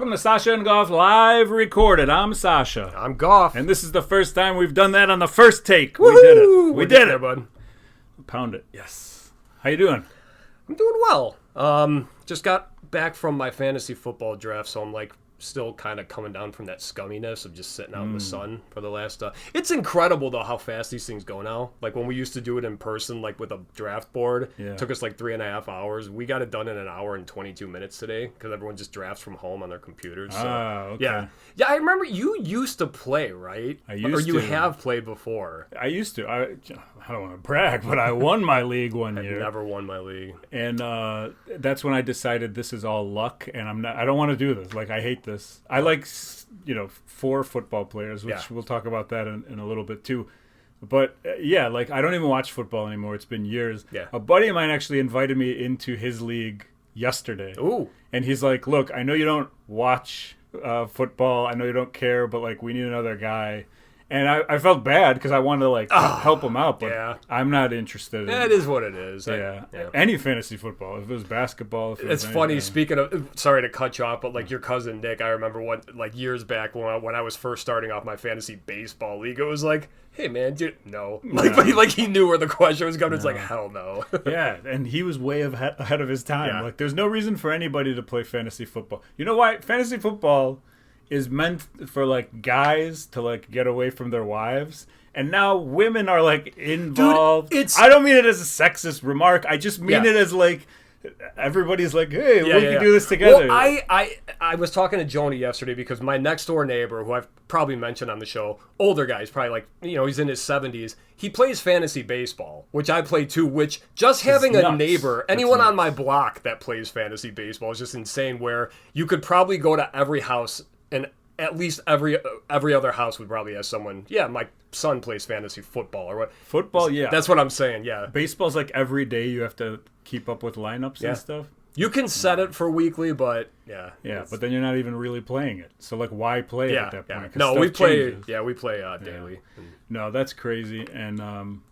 Welcome to Sasa and Goff live recorded. I'm Sasha. I'm Goff. And this is the first time we've done that on the first take. Woo-hoo! We did it. We did it, bud. Pound it. Yes. How you doing? I'm doing well. Just got back from my fantasy football draft, so I'm like still kind of coming down from that scumminess of just sitting out in the sun for the last. It's incredible though how fast these things go now. Like when we used to do it in person, like with a draft board, it took us like 3.5 hours. We got it done in an hour and 22 minutes today because everyone just drafts from home on their computers. So, okay. Yeah. I remember you used to play, right? I used or you to. have played before. I used to. I don't want to brag, but I won my league one year. Never won my league. And that's when I decided this is all luck, and I don't want to do this. Like, I hate this. I like, 4 football players, which we'll talk about that in a little bit too. But like I don't even watch football anymore. It's been years. Yeah. A buddy of mine actually invited me into his league yesterday. Ooh. And he's like, "Look, I know you don't watch football. I know you don't care, but like we need another guy." And I felt bad because I wanted to help him out, but I'm not interested. Yeah, it is what it is. Any fantasy football. If it was basketball, it's funny. Speaking of, sorry to cut you off, but like your cousin Nick, I remember years back when I was first starting off my fantasy baseball league, it was like, hey man, dude, no, like he knew where the question was going. It's like hell no. Yeah, and he was way ahead of his time. Yeah. Like there's no reason for anybody to play fantasy football. You know why? Fantasy football is meant for like guys to like get away from their wives, and now women are like involved. Dude, I don't mean it as a sexist remark. I just mean it as like everybody's like, hey, we can do this together. Well, I was talking to Joni yesterday because my next door neighbor, who I've probably mentioned on the show, older guy, he's probably like, he's in his 70s. He plays fantasy baseball, which I play too, which just having a neighbor, anyone on my block that plays fantasy baseball is just insane, where you could probably go to every house and at least every other house would probably have someone. Yeah, my son plays fantasy football or what? Football, yeah. That's what I'm saying. Yeah, baseball's like every day you have to keep up with lineups and stuff. You can set it for weekly, but but then you're not even really playing it. So like, why play it at that point? No, we play. Yeah, we play daily. No, that's crazy, and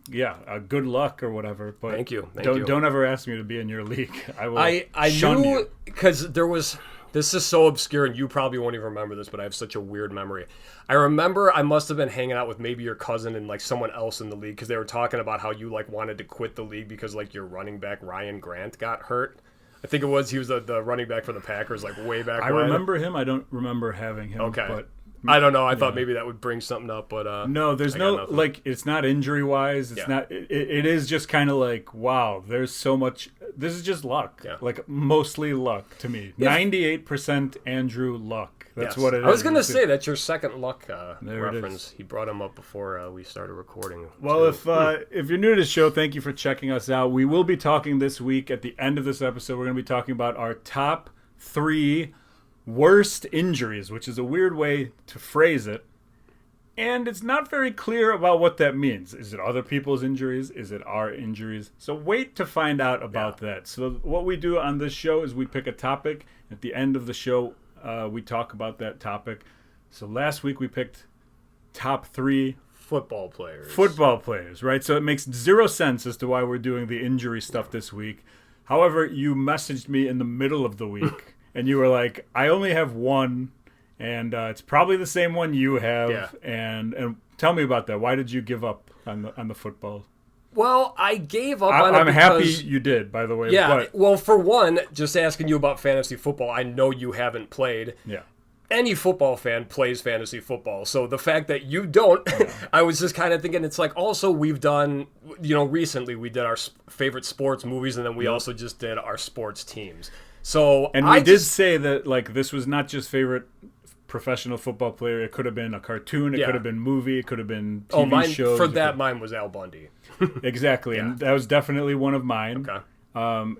good luck or whatever. But thank you. Don't ever ask me to be in your league. I will. I shun knew you. Because there was. This is so obscure, and you probably won't even remember this, but I have such a weird memory. I remember I must have been hanging out with maybe your cousin and like someone else in the league because they were talking about how you like wanted to quit the league because like your running back Ryan Grant got hurt. I think he was the running back for the Packers like way back when. I remember him. I don't remember having him. Okay. But I don't know. I thought maybe that would bring something up, but no, there's no like. It's not injury wise. It's not. It is just kind of like wow. There's so much. This is just luck. Yeah. Like mostly luck to me. 98% Andrew Luck. That's what it is. I was gonna say that's your second Luck reference. He brought him up before we started recording. Well, if you're new to the show, thank you for checking us out. We will be talking this week at the end of this episode. We're gonna be talking about our top 3 worst injuries, which is a weird way to phrase it. And it's not very clear about what that means. Is it other people's injuries? Is it our injuries? So wait to find out about that. So what we do on this show is we pick a topic. At the end of the show, we talk about that topic. So last week we picked top 3 football players. Football players, right? So it makes 0 sense as to why we're doing the injury stuff this week. However, you messaged me in the middle of the week. And you were like, I only have one, and it's probably the same one you have. Yeah. And tell me about that. Why did you give up on the football? Well, I gave up on it I'm happy you did, by the way. Yeah, well, for one, just asking you about fantasy football, I know you haven't played. Yeah. Any football fan plays fantasy football. So the fact that you don't, I was just kind of thinking it's like also we've done, recently we did our favorite sports movies, and then we also just did our sports teams. So and we did say that like this was not just favorite professional football player. It could have been a cartoon. It could have been movie. It could have been TV shows. For that, mine was Al Bundy. Exactly, and that was definitely one of mine. Okay.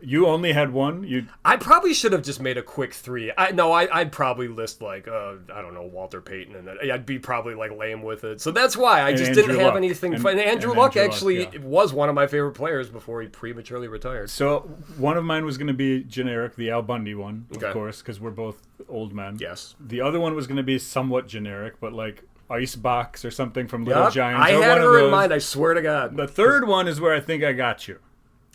You only had one. I probably should have just made a quick 3. I'd probably list like I don't know, Walter Payton, and I'd be probably like lame with it. So that's why I just didn't have anything. And Andrew Luck actually was one of my favorite players before he prematurely retired. So one of mine was going to be generic, the Al Bundy one, of course, because we're both old men. Yes. The other one was going to be somewhat generic, but like Icebox or something from Little Giants. I had her in mind. I swear to God. The third one is where I think I got you.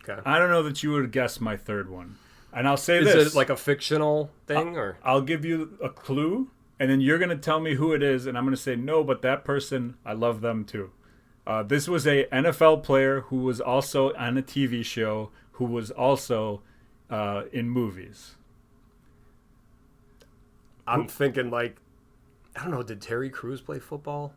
Okay. I don't know that you would guess my third one. And I'll say Is this. it like a fictional thing? Or I'll give you a clue, and then you're going to tell me who it is, and I'm going to say, no, but that person, I love them too. This was a NFL player who was also on a TV show, who was also in movies. I'm thinking like, I don't know, did Terry Crews play football?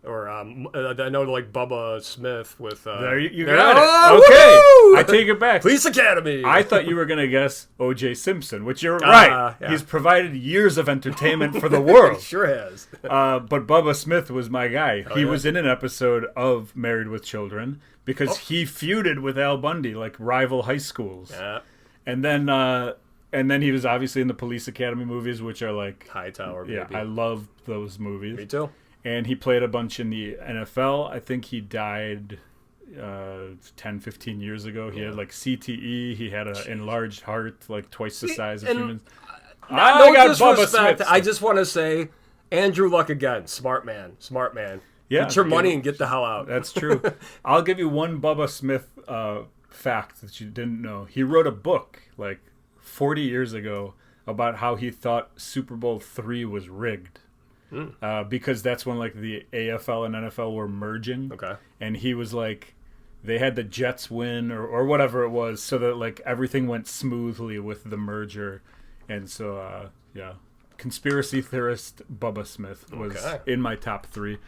Or I know like Bubba Smith with... There you there- got it. Oh, Okay, I take it back. Police Academy! I thought you were going to guess O.J. Simpson, which you're right. Yeah. He's provided years of entertainment for the world. Sure has. But Bubba Smith was my guy. He was in an episode of Married with Children because he feuded with Al Bundy, like rival high schools. Yeah. And then he was obviously in the Police Academy movies, which are like... Hightower, baby. Yeah, I love those movies. Me too. And he played a bunch in the NFL. I think he died 10, 15 years ago. He had like CTE. He had an enlarged heart, like twice the size of humans. No I got Bubba disrespect. Smith. I just want to say, Andrew Luck again. Smart man. Smart man. Yeah, Get your money and get the hell out. That's true. I'll give you one Bubba Smith fact that you didn't know. He wrote a book like 40 years ago about how he thought Super Bowl III was rigged. Because that's when like the AFL and NFL were merging. Okay. And he was like, they had the Jets win or whatever it was, so that like everything went smoothly with the merger. And so conspiracy theorist Bubba Smith was in my top 3.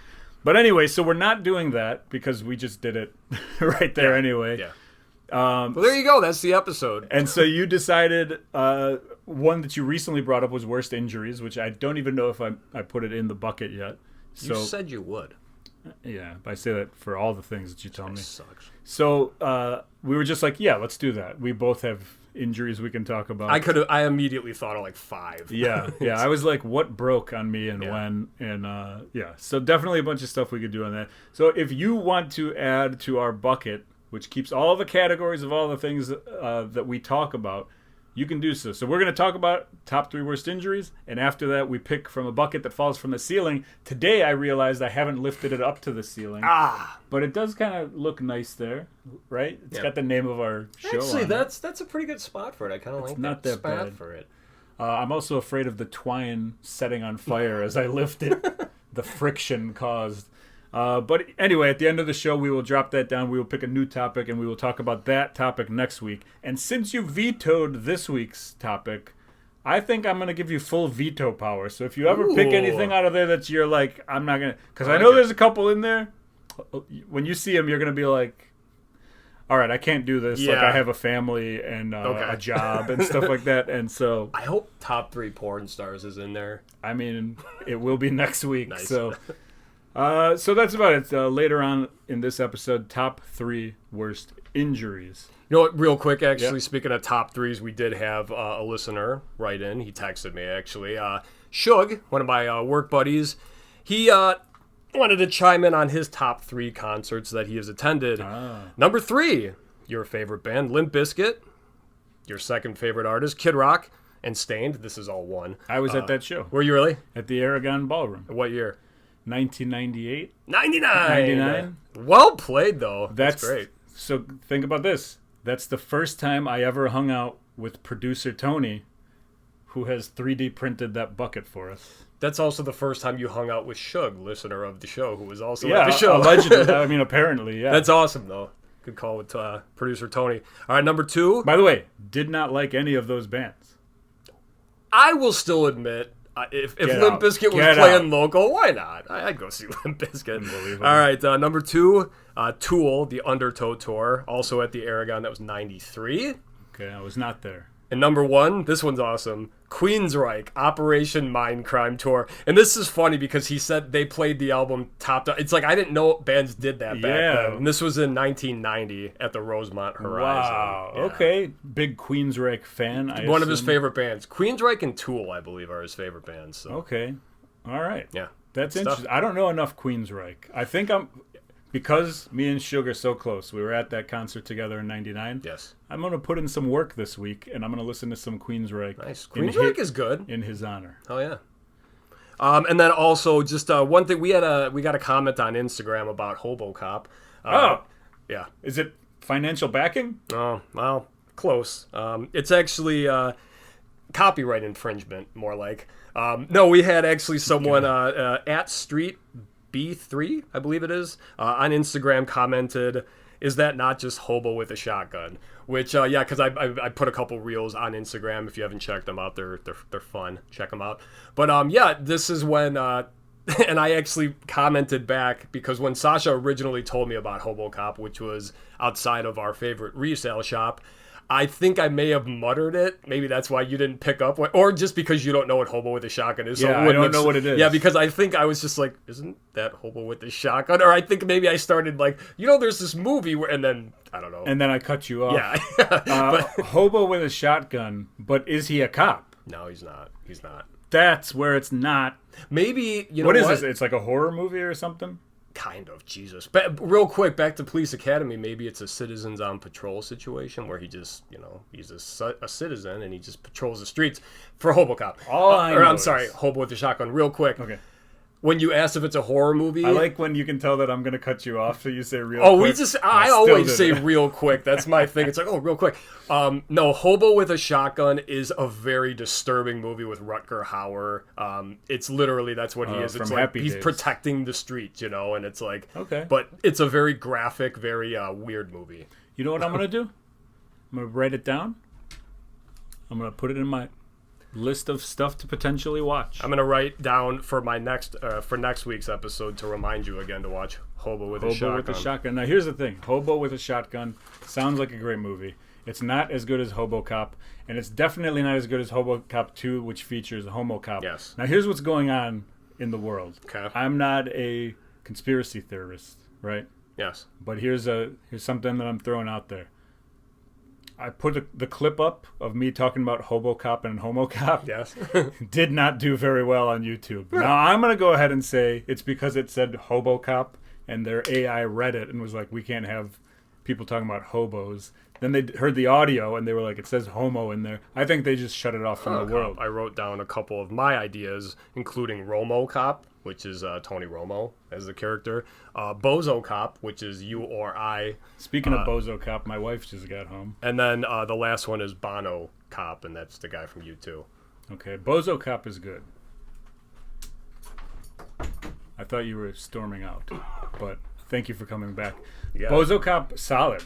But anyway, so we're not doing that because we just did it right there anyway. Yeah. Well, there you go. That's the episode. And so you decided one that you recently brought up was worst injuries, which I don't even know if I put it in the bucket yet. So, You said you would. Yeah, I say that for all the things that you tell me. Sucks. So we were just like, yeah, let's do that. We both have injuries we can talk about. I immediately thought of like 5. Yeah. I was like, what broke on me and when? And so definitely a bunch of stuff we could do on that. So if you want to add to our bucket, which keeps all the categories of all the things that we talk about, you can do so. So we're going to talk about top 3 worst injuries, and after that we pick from a bucket that falls from the ceiling. Today I realized I haven't lifted it up to the ceiling. But it does kind of look nice there, right? It's got the name of our show Actually, on that's a pretty good spot for it. I kind of like not that spot bad. for it. I'm also afraid of the twine setting on fire as I lift it. The friction caused. But anyway, at the end of the show, we will drop that down. We will pick a new topic, and we will talk about that topic next week. And since you vetoed this week's topic, I think I'm going to give you full veto power. So if you ever pick anything out of there that you're like, I'm not going to... Because I know there's a couple in there. When you see them, you're going to be like, all right, I can't do this. Like, I have a family and a job and stuff like that. And so... I hope top 3 porn stars is in there. I mean, it will be next week. Nice. So that's about it. Later on in this episode, top 3 worst injuries. You know what, real quick, actually, speaking of top 3s, we did have a listener write in. He texted me, actually. Suge, one of my work buddies, he wanted to chime in on his top 3 concerts that he has attended. Number 3, your favorite band, Limp Bizkit. Your second favorite artist, Kid Rock, and Stained. This is all one. I was at that show. Were you really? At the Aragon Ballroom. What year? 1998. 99. Well played, though. That's great. So think about this. That's the first time I ever hung out with producer Tony, who has 3D printed that bucket for us. That's also the first time you hung out with Suge, listener of the show, who was also at the show. Allegedly. I mean, apparently, yeah. That's awesome, though. Good call with producer Tony. All right, number 2. By the way, did not like any of those bands. I will still admit, if Limp Bizkit was playing local, why not? I'd go see Limp Bizkit. All right, number 2, Tool, the Undertow Tour, also at the Aragon. That was 93. Okay, I was not there. And number 1, this one's awesome, Queensryche, Operation Mindcrime Tour. And this is funny because he said they played the album top down. It's like I didn't know bands did that back then. And this was in 1990 at the Rosemont Horizon. Wow. Yeah. Okay. Big Queensryche fan. One of his favorite bands. Queensryche and Tool, I believe, are his favorite bands. So. Okay. All right. Yeah. That's interesting. I don't know enough Queensryche. I think because me and Suge are so close, we were at that concert together in 99. Yes. I'm going to put in some work this week, and I'm going to listen to some Queensryche. Nice. Queensryche is good. In his honor. Oh, yeah. And then also, just one thing, we got a comment on Instagram about Hobo Cop. Yeah. Yeah. Is it financial backing? Oh, well, close. It's actually copyright infringement, more like. No, we had actually someone at Street B3, I believe it is, on Instagram commented, "Is that not just Hobo with a shotgun?" Which, yeah, because I put a couple reels on Instagram. If you haven't checked them out, they're fun. Check them out. But yeah, this is when, and I actually commented back because when Sasha originally told me about HoboCop, which was outside of our favorite resale shop, I think I may have muttered it. Maybe that's why you didn't pick up what, or just because you don't know what Hobo with a shotgun is. So yeah, I don't know what it is. Yeah, because I think I was just like, isn't that Hobo with the shotgun? Or I think maybe I started like, there's this movie where, and then I don't know. And then I cut you off. Yeah. Hobo with a shotgun, but is he a cop? No, he's not. He's not. That's where it's not. Maybe, what is this? It's like a horror movie or something? Kind of, Jesus. But real quick, back to Police Academy, maybe it's a citizens on patrol situation where he just, he's a citizen and he just patrols the streets for HoboCop. I'm sorry, Hobo with the shotgun. Real quick. Okay. When you asked if it's a horror movie, I like when you can tell that I'm going to cut you off, so you say real quick. I always say real quick. That's my thing. It's like, real quick. No, Hobo with a Shotgun is a very disturbing movie with Rutger Hauer. It's literally, that's what he is. It's like he's protecting the streets, and it's like, okay. But it's a very graphic, very weird movie. You know what I'm going to do? I'm going to write it down. I'm going to put it in my list of stuff to potentially watch. I'm gonna write down for my next week's episode to remind you again to watch Hobo with a Shotgun. Hobo with a Shotgun. Now here's the thing: Hobo with a Shotgun sounds like a great movie. It's not as good as HoboCop, and it's definitely not as good as HoboCop 2, which features HomoCop. Yes. Now here's what's going on in the world. Okay. I'm not a conspiracy theorist, right? Yes. But here's something that I'm throwing out there. I put the clip up of me talking about HoboCop and HomoCop. Yes. Did not do very well on YouTube. Now, I'm going to go ahead and say it's because it said HoboCop and their AI read it and was like, we can't have people talking about hobos. Then they heard the audio and they were like, it says homo in there. I think they just shut it off from the world. I wrote down a couple of my ideas, including Romo Cop, which is Tony Romo as the character. Bozo Cop, which is you or I. Speaking of Bozo Cop, my wife just got home. And then the last one is Bono Cop, and that's the guy from U2. Okay, Bozo Cop is good. I thought you were storming out, but thank you for coming back. Yeah. Bozo Cop, solid.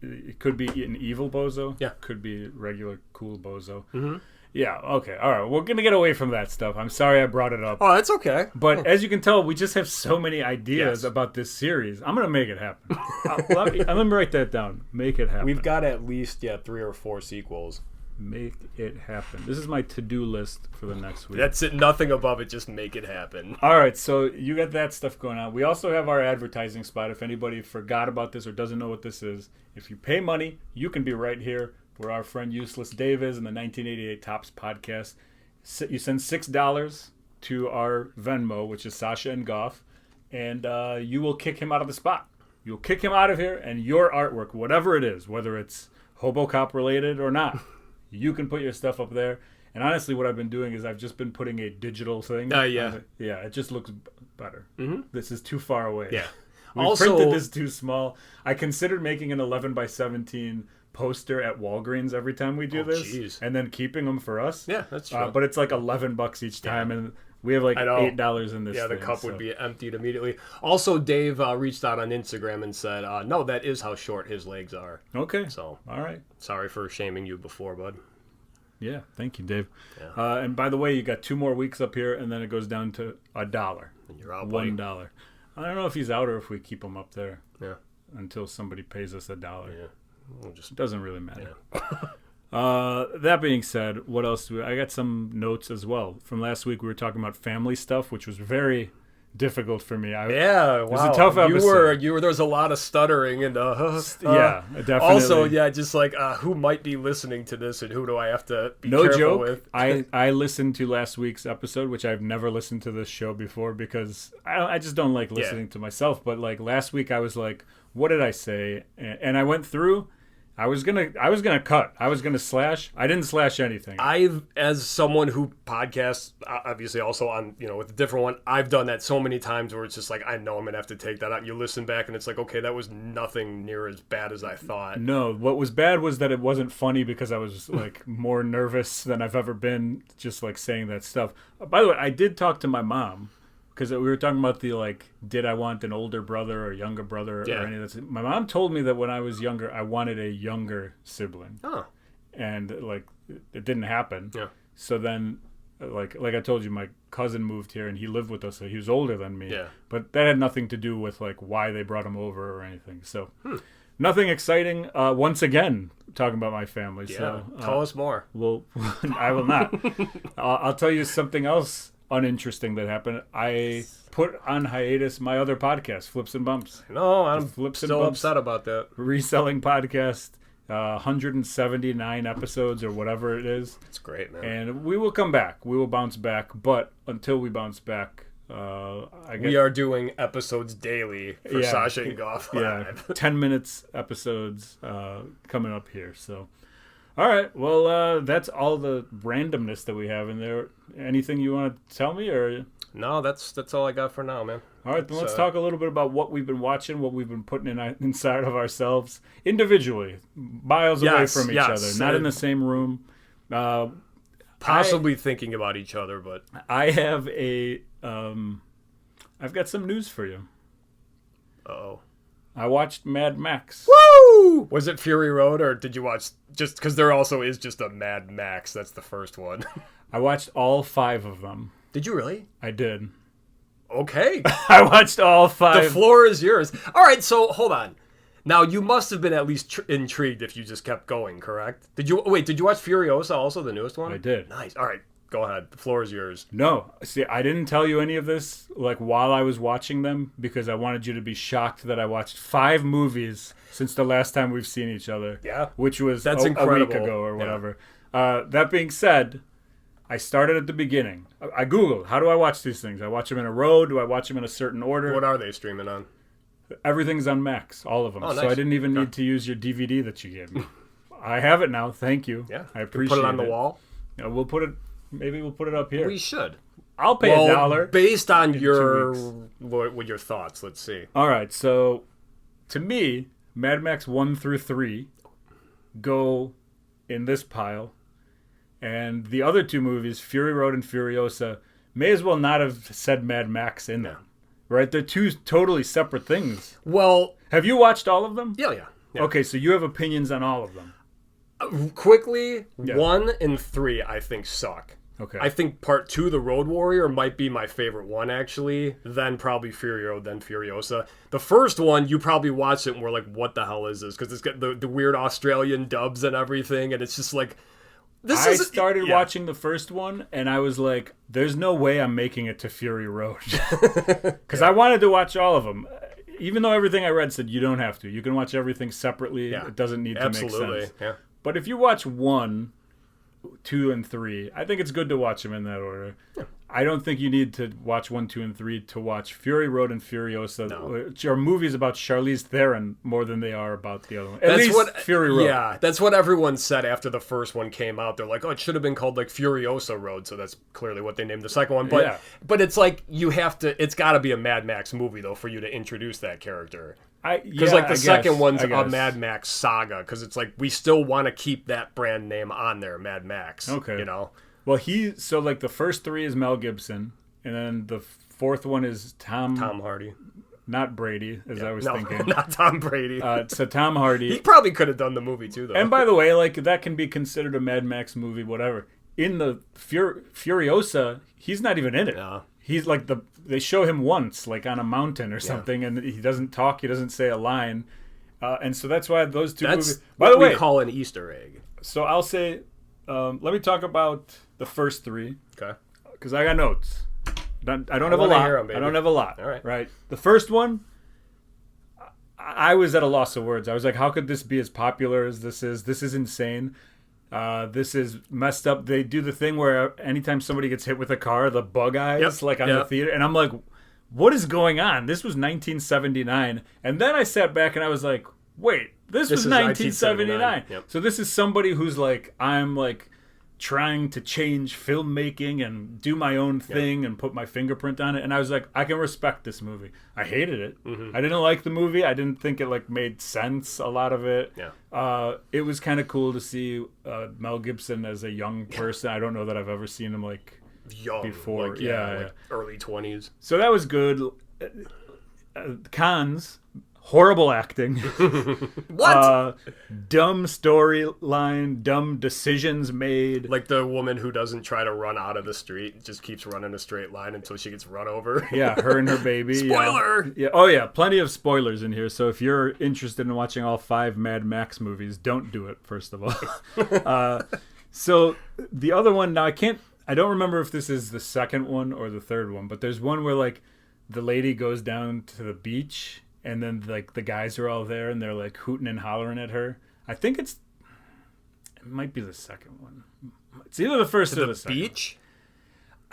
It could be an evil bozo. Yeah. Could be regular cool bozo. Mm-hmm. Yeah, okay. All right. We're going to get away from that stuff. I'm sorry I brought it up. Oh, that's okay. But as you can tell, we just have so many ideas about this series. I'm going to make it happen. I'm going to write that down. Make it happen. We've got at least 3 or 4 sequels. Make it happen. This is my to-do list for the next week. That's it. Nothing above it. Just make it happen. All right. So you got that stuff going on. We also have our advertising spot. If anybody forgot about this or doesn't know what this is, if you pay money, you can be right here where our friend Useless Dave is in the 1988 Tops podcast. You send $6 to our Venmo, which is SasaAndGoff, and you will kick him out of the spot. You'll kick him out of here, and your artwork, whatever it is, whether it's HoboCop related or not, you can put your stuff up there. And honestly, what I've been doing is I've just been putting a digital thing. Yeah. Yeah, it just looks better. Mm-hmm. This is too far away. Yeah. We printed this too small. I considered making an 11 by 17 poster at Walgreens every time we do this. Geez. And then keeping them for us. Yeah, that's true. But it's like $11 each time. Yeah. And we have like $8 in this the thing, cup would be emptied immediately. Also, Dave reached out on Instagram and said, no, that is how short his legs are. Okay. So, all right. Sorry for shaming you before, bud. Yeah, thank you, Dave. Yeah. And by the way, you got 2 more weeks up here, and then it goes down to $1. And you're out, $1. I don't know if he's out or if we keep him up there. Yeah. Until somebody pays us $1. Yeah. It doesn't really matter. Yeah. That being said, what else do I got some notes as well. From last week, we were talking about family stuff, which was very difficult for me. Wow. It was a tough episode. You were. There was a lot of stuttering and yeah, definitely. Also, just like who might be listening to this and who do I have to be careful with? I listened to last week's episode, which I've never listened to this show before because I just don't like listening to myself. But like last week, I was like, what did I say? And I went through, I was gonna cut. I was gonna slash. I didn't slash anything. As someone who podcasts, obviously also on, with a different one, I've done that so many times where it's just like, I know I'm gonna have to take that out. You listen back and it's like, okay, that was nothing near as bad as I thought. No, what was bad was that it wasn't funny because I was like more nervous than I've ever been just like saying that stuff. By the way, I did talk to my mom. Because we were talking about did I want an older brother or younger brother or any of that. My mom told me that when I was younger, I wanted a younger sibling. Oh. And, it didn't happen. Yeah. So then, like I told you, my cousin moved here and he lived with us. So he was older than me. Yeah. But that had nothing to do with, why they brought him over or anything. So, nothing exciting. Once again, talking about my family. Yeah. So, tell us more. Well, I will not. I'll tell you something else uninteresting that happened. I put on hiatus my other podcast, Flips and Bumps. No, I'm still upset about that. Reselling podcast, 179 episodes or whatever it is. It's great, man. And we will come back. We will bounce back. But until we bounce back, we are doing episodes daily for SasaAndGoff. Yeah, 10 minutes episodes coming up here. So, all right. Well, that's all the randomness that we have in there. Anything you want to tell me, or? No, that's all I got for now, man. All right, then let's talk a little bit about what we've been watching, what we've been putting inside of ourselves individually, miles away from each other, not in the same room. Possibly thinking about each other, but I have I've got some news for you. Uh-oh. I watched Mad Max. Woo! Was it Fury Road, or did you watch just because there also is just a Mad Max? That's the first one. I watched all 5 of them. Did you really? I did. Okay. I watched all 5. The floor is yours. All right, so hold on. Now, you must have been at least intrigued if you just kept going, correct? Did you watch Furiosa also, the newest one? I did. Nice. All right, go ahead. The floor is yours. No. See, I didn't tell you any of this while I was watching them because I wanted you to be shocked that I watched 5 movies since the last time we've seen each other. Yeah. Which was That's a incredible. week ago or whatever. Yeah. That being said, I started at the beginning. I Googled, how do I watch these things? I watch them in a row? Do I watch them in a certain order? What are they streaming on? Everything's on Max, all of them. Oh, nice. So I didn't even need to use your DVD that you gave me. I have it now. Thank you. Yeah. I appreciate it. Put it on the wall? Yeah, maybe we'll put it up here. We should. I'll pay $1. Based on your thoughts, let's see. All right. So to me, Mad Max 1 through 3 go in this pile. And the other 2 movies, Fury Road and Furiosa, may as well not have said Mad Max in them. Right? They're 2 totally separate things. Well, have you watched all of them? Yeah. Okay, so you have opinions on all of them. Quickly, 1 and 3 I think suck. Okay. I think part 2, The Road Warrior, might be my favorite one, actually. Then probably Fury Road, then Furiosa. The first one, you probably watched it and were like, what the hell is this? Because it's got the weird Australian dubs and everything, and it's just like... I started watching the first one, and I was like, there's no way I'm making it to Fury Road. Because I wanted to watch all of them. Even though everything I read said you don't have to. You can watch everything separately. Yeah. It doesn't need to make sense. Yeah. But if you watch 1, 2, and 3, I think it's good to watch them in that order. Yeah. I don't think you need to watch 1, 2, and 3 to watch Fury Road and Furiosa, which are movies about Charlize Theron more than they are about the other one. At least Fury Road. Yeah, that's what everyone said after the first one came out. They're like, oh, it should have been called like Furiosa Road, so that's clearly what they named the second one. But it's like it's got to be a Mad Max movie, though, for you to introduce that character. Because the second one's a Mad Max saga, because it's like we still want to keep that brand name on there, Mad Max. Okay. Well, the first 3 is Mel Gibson, and then the 4th one is Tom Hardy. Not Brady, as I was thinking. Not Tom Brady. So Tom Hardy. He probably could have done the movie, too, though. And by the way, that can be considered a Mad Max movie, whatever. In the Furiosa, he's not even in it. No. He's they show him once, on a mountain or something, and he doesn't talk, he doesn't say a line. And so that's why those 2 movies... By the way, we call an Easter egg. So I'll say... let me talk about the first 3. Okay. Because I got notes. I don't have a lot. I don't have a lot. All right. Right. The first one, I was at a loss of words. I was like, how could this be as popular as this is? This is insane. This is messed up. They do the thing where anytime somebody gets hit with a car, the bug eyes, on the theater. And I'm like, what is going on? This was 1979. And then I sat back and I was like, wait, this was is 1979. Yep. So this is somebody who's like, I'm like trying to change filmmaking and do my own thing and put my fingerprint on it. And I was like, I can respect this movie. I hated it. I didn't like the movie. I didn't think it like made sense, a lot of it. It was kind of cool to see Mel Gibson as a young person. I don't know that I've ever seen him like Young before. like, Like early 20s. So that was good. Cons, horrible acting. What? Dumb storyline, dumb decisions made. Like the woman who doesn't try to run out of the street, just keeps running a straight line until she gets run over. Yeah, her and her baby. Spoiler! Yeah. Oh, yeah, plenty of spoilers in here. So if you're interested in watching all 5 Mad Max movies, don't do it, first of all. So the other one, now I don't remember if this is the second one or the third one, but there's one where like the lady goes down to the beach and then like the guys are all there and they're like hooting and hollering at her. I think it might be the second one. It's either the first or the second. Beach?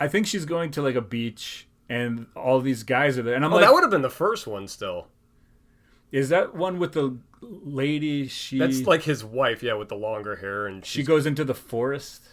I think she's going to like a beach and all these guys are there. And I'm like, that would have been the first one still. Is that one with the lady? That's like his wife, yeah, with the longer hair, and she goes into the forest.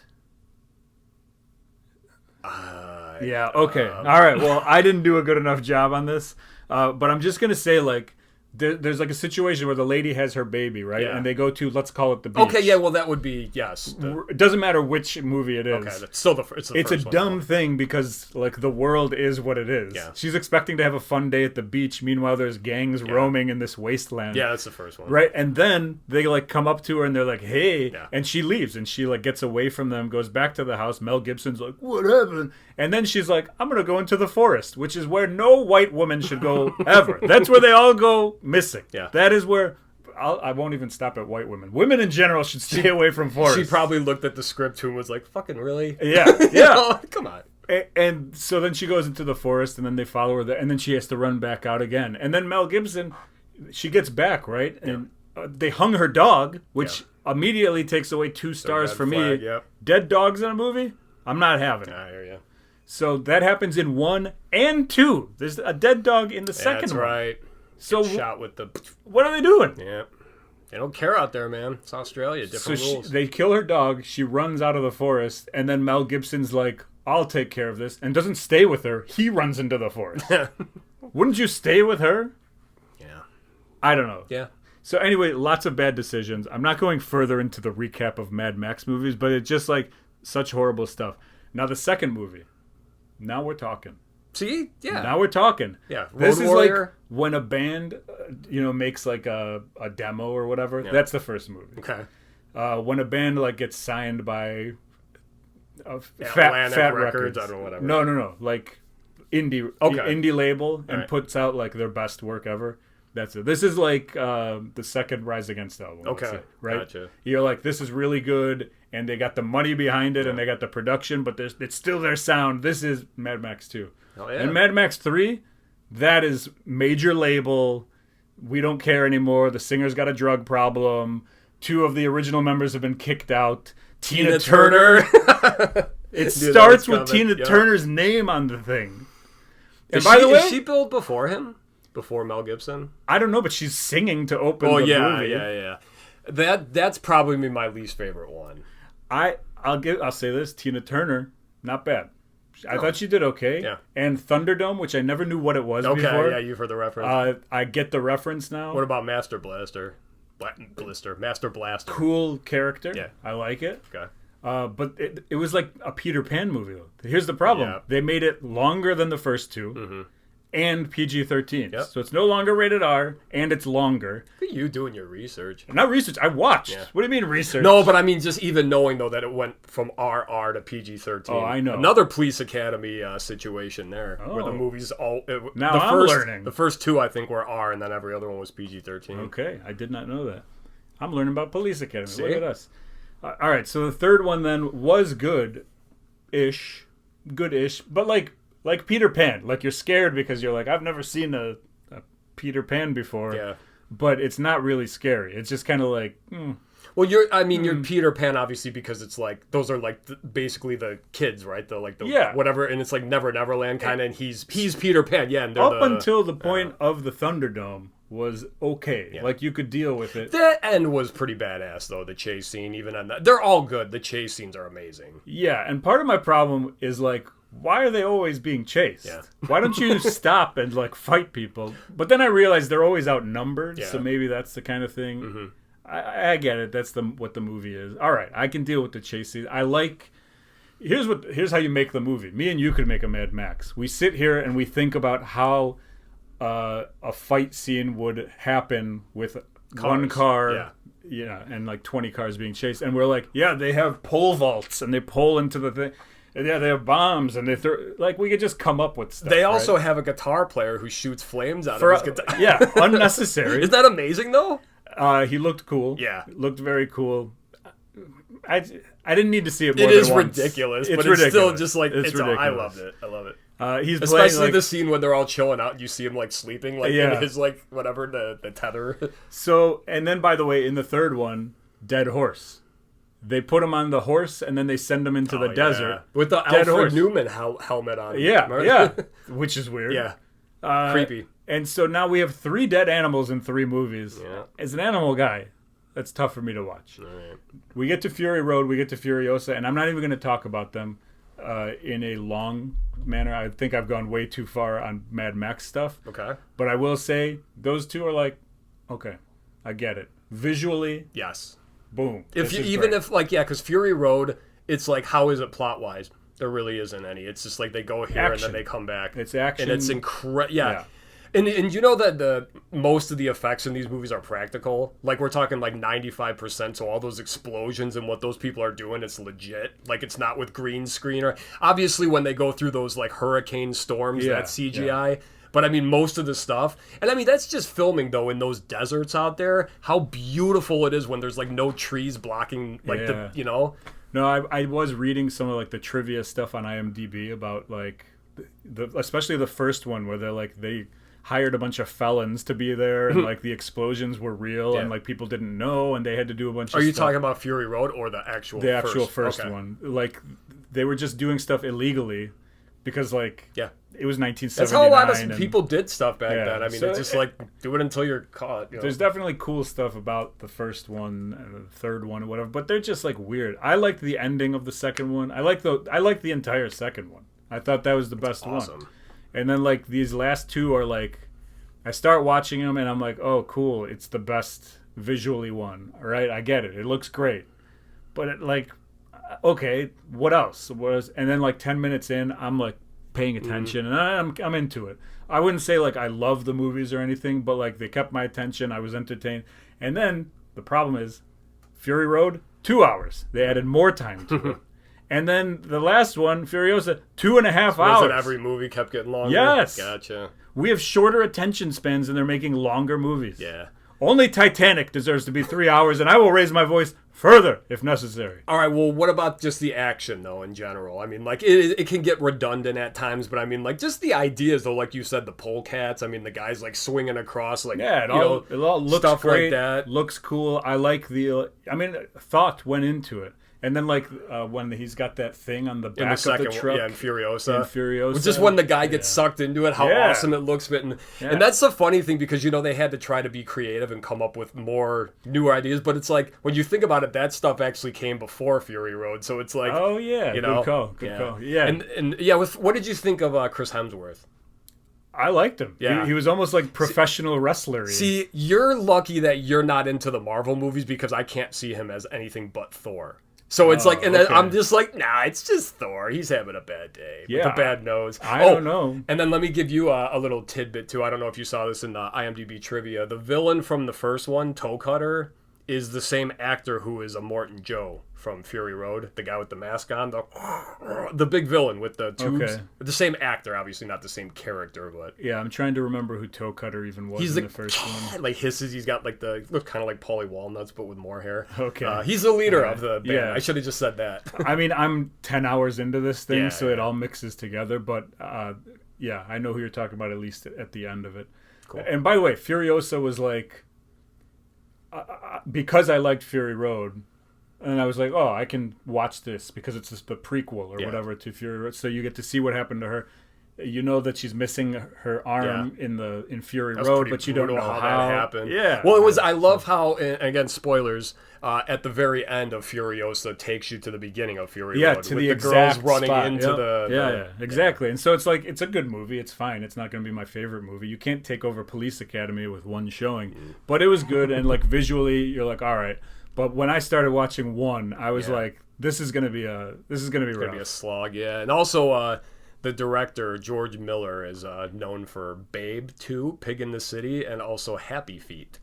Yeah, okay. All right, well, I didn't do a good enough job on this, but I'm just going to say, like, there's like a situation where the lady has her baby, right? Yeah. And they go to, let's call it the beach. Okay, yeah, well, that would be, yes. It doesn't matter which movie it is. Okay, that's still it's a dumb thing because, like, the world is what it is. Yeah. She's expecting to have a fun day at the beach. Meanwhile, there's gangs roaming in this wasteland. Yeah, that's the first one. Right? And then they, like, come up to her and they're like, hey. Yeah. And she leaves and she, like, gets away from them, goes back to the house. Mel Gibson's like, what happened? And then she's like, I'm going to go into the forest, which is where no white woman should go ever. That's where they all go missing. Yeah. That is where... I won't even stop at white women. Women in general should stay away from forests. She probably looked at the script too and was like, fucking really? Yeah, yeah. Come on. And so then she goes into the forest, and then they follow her there, and then she has to run back out again. And then Mel Gibson, she gets back, right? And they hung her dog, which immediately takes away 2 stars for me. Yep. Dead dogs in a movie? I'm not having it. I hear you. So that happens in 1 and 2. There's a dead dog in the second That's one. right. So shot with the... What are they doing? Yeah. They don't care out there, man. It's Australia. Different rules. They kill her dog. She runs out of the forest, and then Mel Gibson's like, I'll take care of this, and doesn't stay with her. He runs into the forest. Wouldn't you stay with her? Yeah. I don't know. Yeah. So anyway, lots of bad decisions. I'm not going further into the recap of Mad Max movies, but it's just like such horrible stuff. Now the second movie. Now we're talking. See? Yeah. Now we're talking. Yeah. Road This is Warrior. like when a band, makes like a demo or whatever. Yeah. That's the first movie. Okay. When a band like gets signed by Atlantic Fat Records, I don't know, whatever. No. Like indie label and right. puts out like their best work ever. That's it. This is like the second Rise Against album. let's Okay. say, right? Gotcha. You're like, this is really good, and they got the money behind it, and they got the production, but it's still their sound. This is Mad Max 2. Oh, yeah. And Mad Max 3, that is major label. We don't care anymore. The singer's got a drug problem. 2 of the original members have been kicked out. Tina Turner. It starts with Tina Turner's name on the thing. And by the way, is she billed before him? Before Mel Gibson? I don't know, but she's singing to open the movie. Yeah. That's probably my least favorite one. I'll say this: Tina Turner, not bad. I thought she did okay. Yeah. And Thunderdome, which I never knew what it was before. Yeah, you've heard the reference. I get the reference now. What about Master Blaster? Master Blaster. Cool character. Yeah. I like it. Okay. But it was like a Peter Pan movie, though. Here's the problem. Yeah. They made it longer than the first 2. Mm-hmm. And PG-13. Yep. So it's no longer rated R, and it's longer. Look at you doing your research. Not research. I watched. Yeah. What do you mean research? No, but I mean just even knowing, though, that it went from RR to PG-13. Oh, I know. Another Police Academy situation there, where the movies all... Now I'm learning. The first 2, I think, were R, and then every other one was PG-13. Okay, I did not know that. I'm learning about Police Academy. See? Look at us. All right, so the third one then was good-ish, but like Peter Pan. Like you're scared because you're like, I've never seen a Peter Pan before. Yeah. But it's not really scary. It's just kind of like, Well, you're Peter Pan, obviously, because it's like, those are like basically the kids, right? Whatever, and it's like Never Neverland kind of, and he's Peter Pan, yeah. And up until the point of the Thunderdome, was okay. Yeah. Like, you could deal with it. That end was pretty badass, though, the chase scene, even on that. They're all good. The chase scenes are amazing. Yeah, and part of my problem is, like, why are they always being chased? Yeah. Why don't you stop and, like, fight people? But then I realized they're always outnumbered, Yeah. so maybe that's the kind of thing. Mm-hmm. I get it. That's what the movie is. All right, I can deal with the chase scene. I like... Here's how you make the movie. Me and you could make a Mad Max. We sit here and we think about how a fight scene would happen with one car, and like 20 cars being chased, and we're like, yeah, they have pole vaults and they pull into the thing, and yeah, they have bombs and they throw. Like, we could just come up with stuff. They also right? have a guitar player who shoots flames out of his guitar. Yeah, unnecessary. Is that amazing though? He looked cool. Yeah, looked very cool. I didn't need to see it it more is than once. Ridiculous, It's but ridiculous. it's still just like it's ridiculous. I loved it. I love it. He's especially playing, like, the scene when they're all chilling out and you see him like sleeping, like in his like whatever the tether. So, and then by the way, in the third one, dead horse. They put him on the horse and then they send him into the desert with the dead Alfred horse. Newman helmet on. Yeah, which is weird. Yeah, creepy. And so now we have 3 dead animals in 3 movies. Yeah. As an animal guy, that's tough for me to watch. Right. We get to Fury Road, we get to Furiosa, and I'm not even going to talk about them in a long manner. I think I've gone way too far on Mad Max stuff. Okay. But I will say those 2 are like, okay, I get it. Visually, yes. Boom. Because Fury Road, it's like, how is it plot wise? There really isn't any. It's just like they go here action. And then they come back. It's action. And it's incredible. Yeah. And you know that the most of the effects in these movies are practical. Like, we're talking like 95%. So all those explosions and what those people are doing, it's legit. Like, it's not with green screen or obviously when they go through those like hurricane storms, that's CGI. Yeah. But I mean, most of the stuff, and I mean, that's just filming though in those deserts out there. How beautiful it is when there's like no trees blocking, like No, I was reading some of like the trivia stuff on IMDb about like especially the first one where they hired a bunch of felons to be there and like the explosions were real and like people didn't know and they had to do a bunch of stuff. Are you talking about Fury Road or the actual first one? Like they were just doing stuff illegally because like it was 1979. That's how a lot of people did stuff back then. I mean, it's just like do it until you're caught. There's definitely cool stuff about the first one and the third one or whatever, but they're just like weird. I liked the ending of the second one. I liked the entire second one. I thought that was the best one. And then like these last 2 are like, I start watching them and I'm like, oh cool, it's the best visually one. All right, I get it. It looks great, but it, like, okay, what else? And then like 10 minutes in, I'm like paying attention and I'm into it. I wouldn't say like I love the movies or anything, but like they kept my attention. I was entertained. And then the problem is, Fury Road, 2 hours. They added more time to it. And then the last one, Furiosa, 2.5 hours. Was it every movie kept getting longer? Yes. Gotcha. We have shorter attention spans and they're making longer movies. Yeah. Only Titanic deserves to be 3 hours, and I will raise my voice further if necessary. All right, well, what about just the action, though, in general? I mean, like, it can get redundant at times, but I mean, like, just the ideas, though, like you said, the polecats, I mean, the guys, like, swinging across, like, it all looks stuff great, like that. Looks cool. I like thought went into it. And then, like, when he's got that thing on the back of the truck. Yeah, in Furiosa. Just when the guy gets sucked into it, how awesome it looks. And that's the funny thing, because, they had to try to be creative and come up with more new ideas. But it's like, when you think about it, that stuff actually came before Fury Road. So it's like... Oh, yeah. Good call. Yeah. And what did you think of Chris Hemsworth? I liked him. Yeah. He was almost like professional wrestler. See, you're lucky that you're not into the Marvel movies, because I can't see him as anything but Thor. So it's like, and then I'm just like, nah, it's just Thor. He's having a bad day with a bad nose. I don't know. And then let me give you a little tidbit, too. I don't know if you saw this in the IMDb trivia. The villain from the first one, Toe Cutter, is the same actor who is Immortan Joe from Fury Road, the guy with the mask on, the big villain with the tubes. Okay. The same actor, obviously not the same character, but I'm trying to remember who Toe Cutter even was in the first one. Like hisses, he's got like look kind of like Paulie Walnuts, but with more hair. Okay, he's the leader of the band. Yeah. I should have just said that. I mean, I'm 10 hours into this thing, so it all mixes together. But I know who you're talking about, at least at the end of it. Cool. And by the way, Furiosa was like, because I liked Fury Road. And I was like, oh, I can watch this because it's just the prequel or whatever to Fury Road. So you get to see what happened to her. you know that she's missing her arm in Fury That's Road, pretty but you don't know brutal how that happened. Yeah. Well, it was. I love how, and again, spoilers. At the very end of Furiosa takes you to the beginning of Fury Road. To with the girls exact running spot. into exactly. And so it's like, it's a good movie. It's fine. It's not going to be my favorite movie. You can't take over Police Academy with one showing, but it was good. And like visually, you're like, all right. But when I started watching one, I was like, this is going to be rough. It's going to be a slog. Yeah, and also. The director, George Miller, is known for Babe 2, Pig in the City, and also Happy Feet.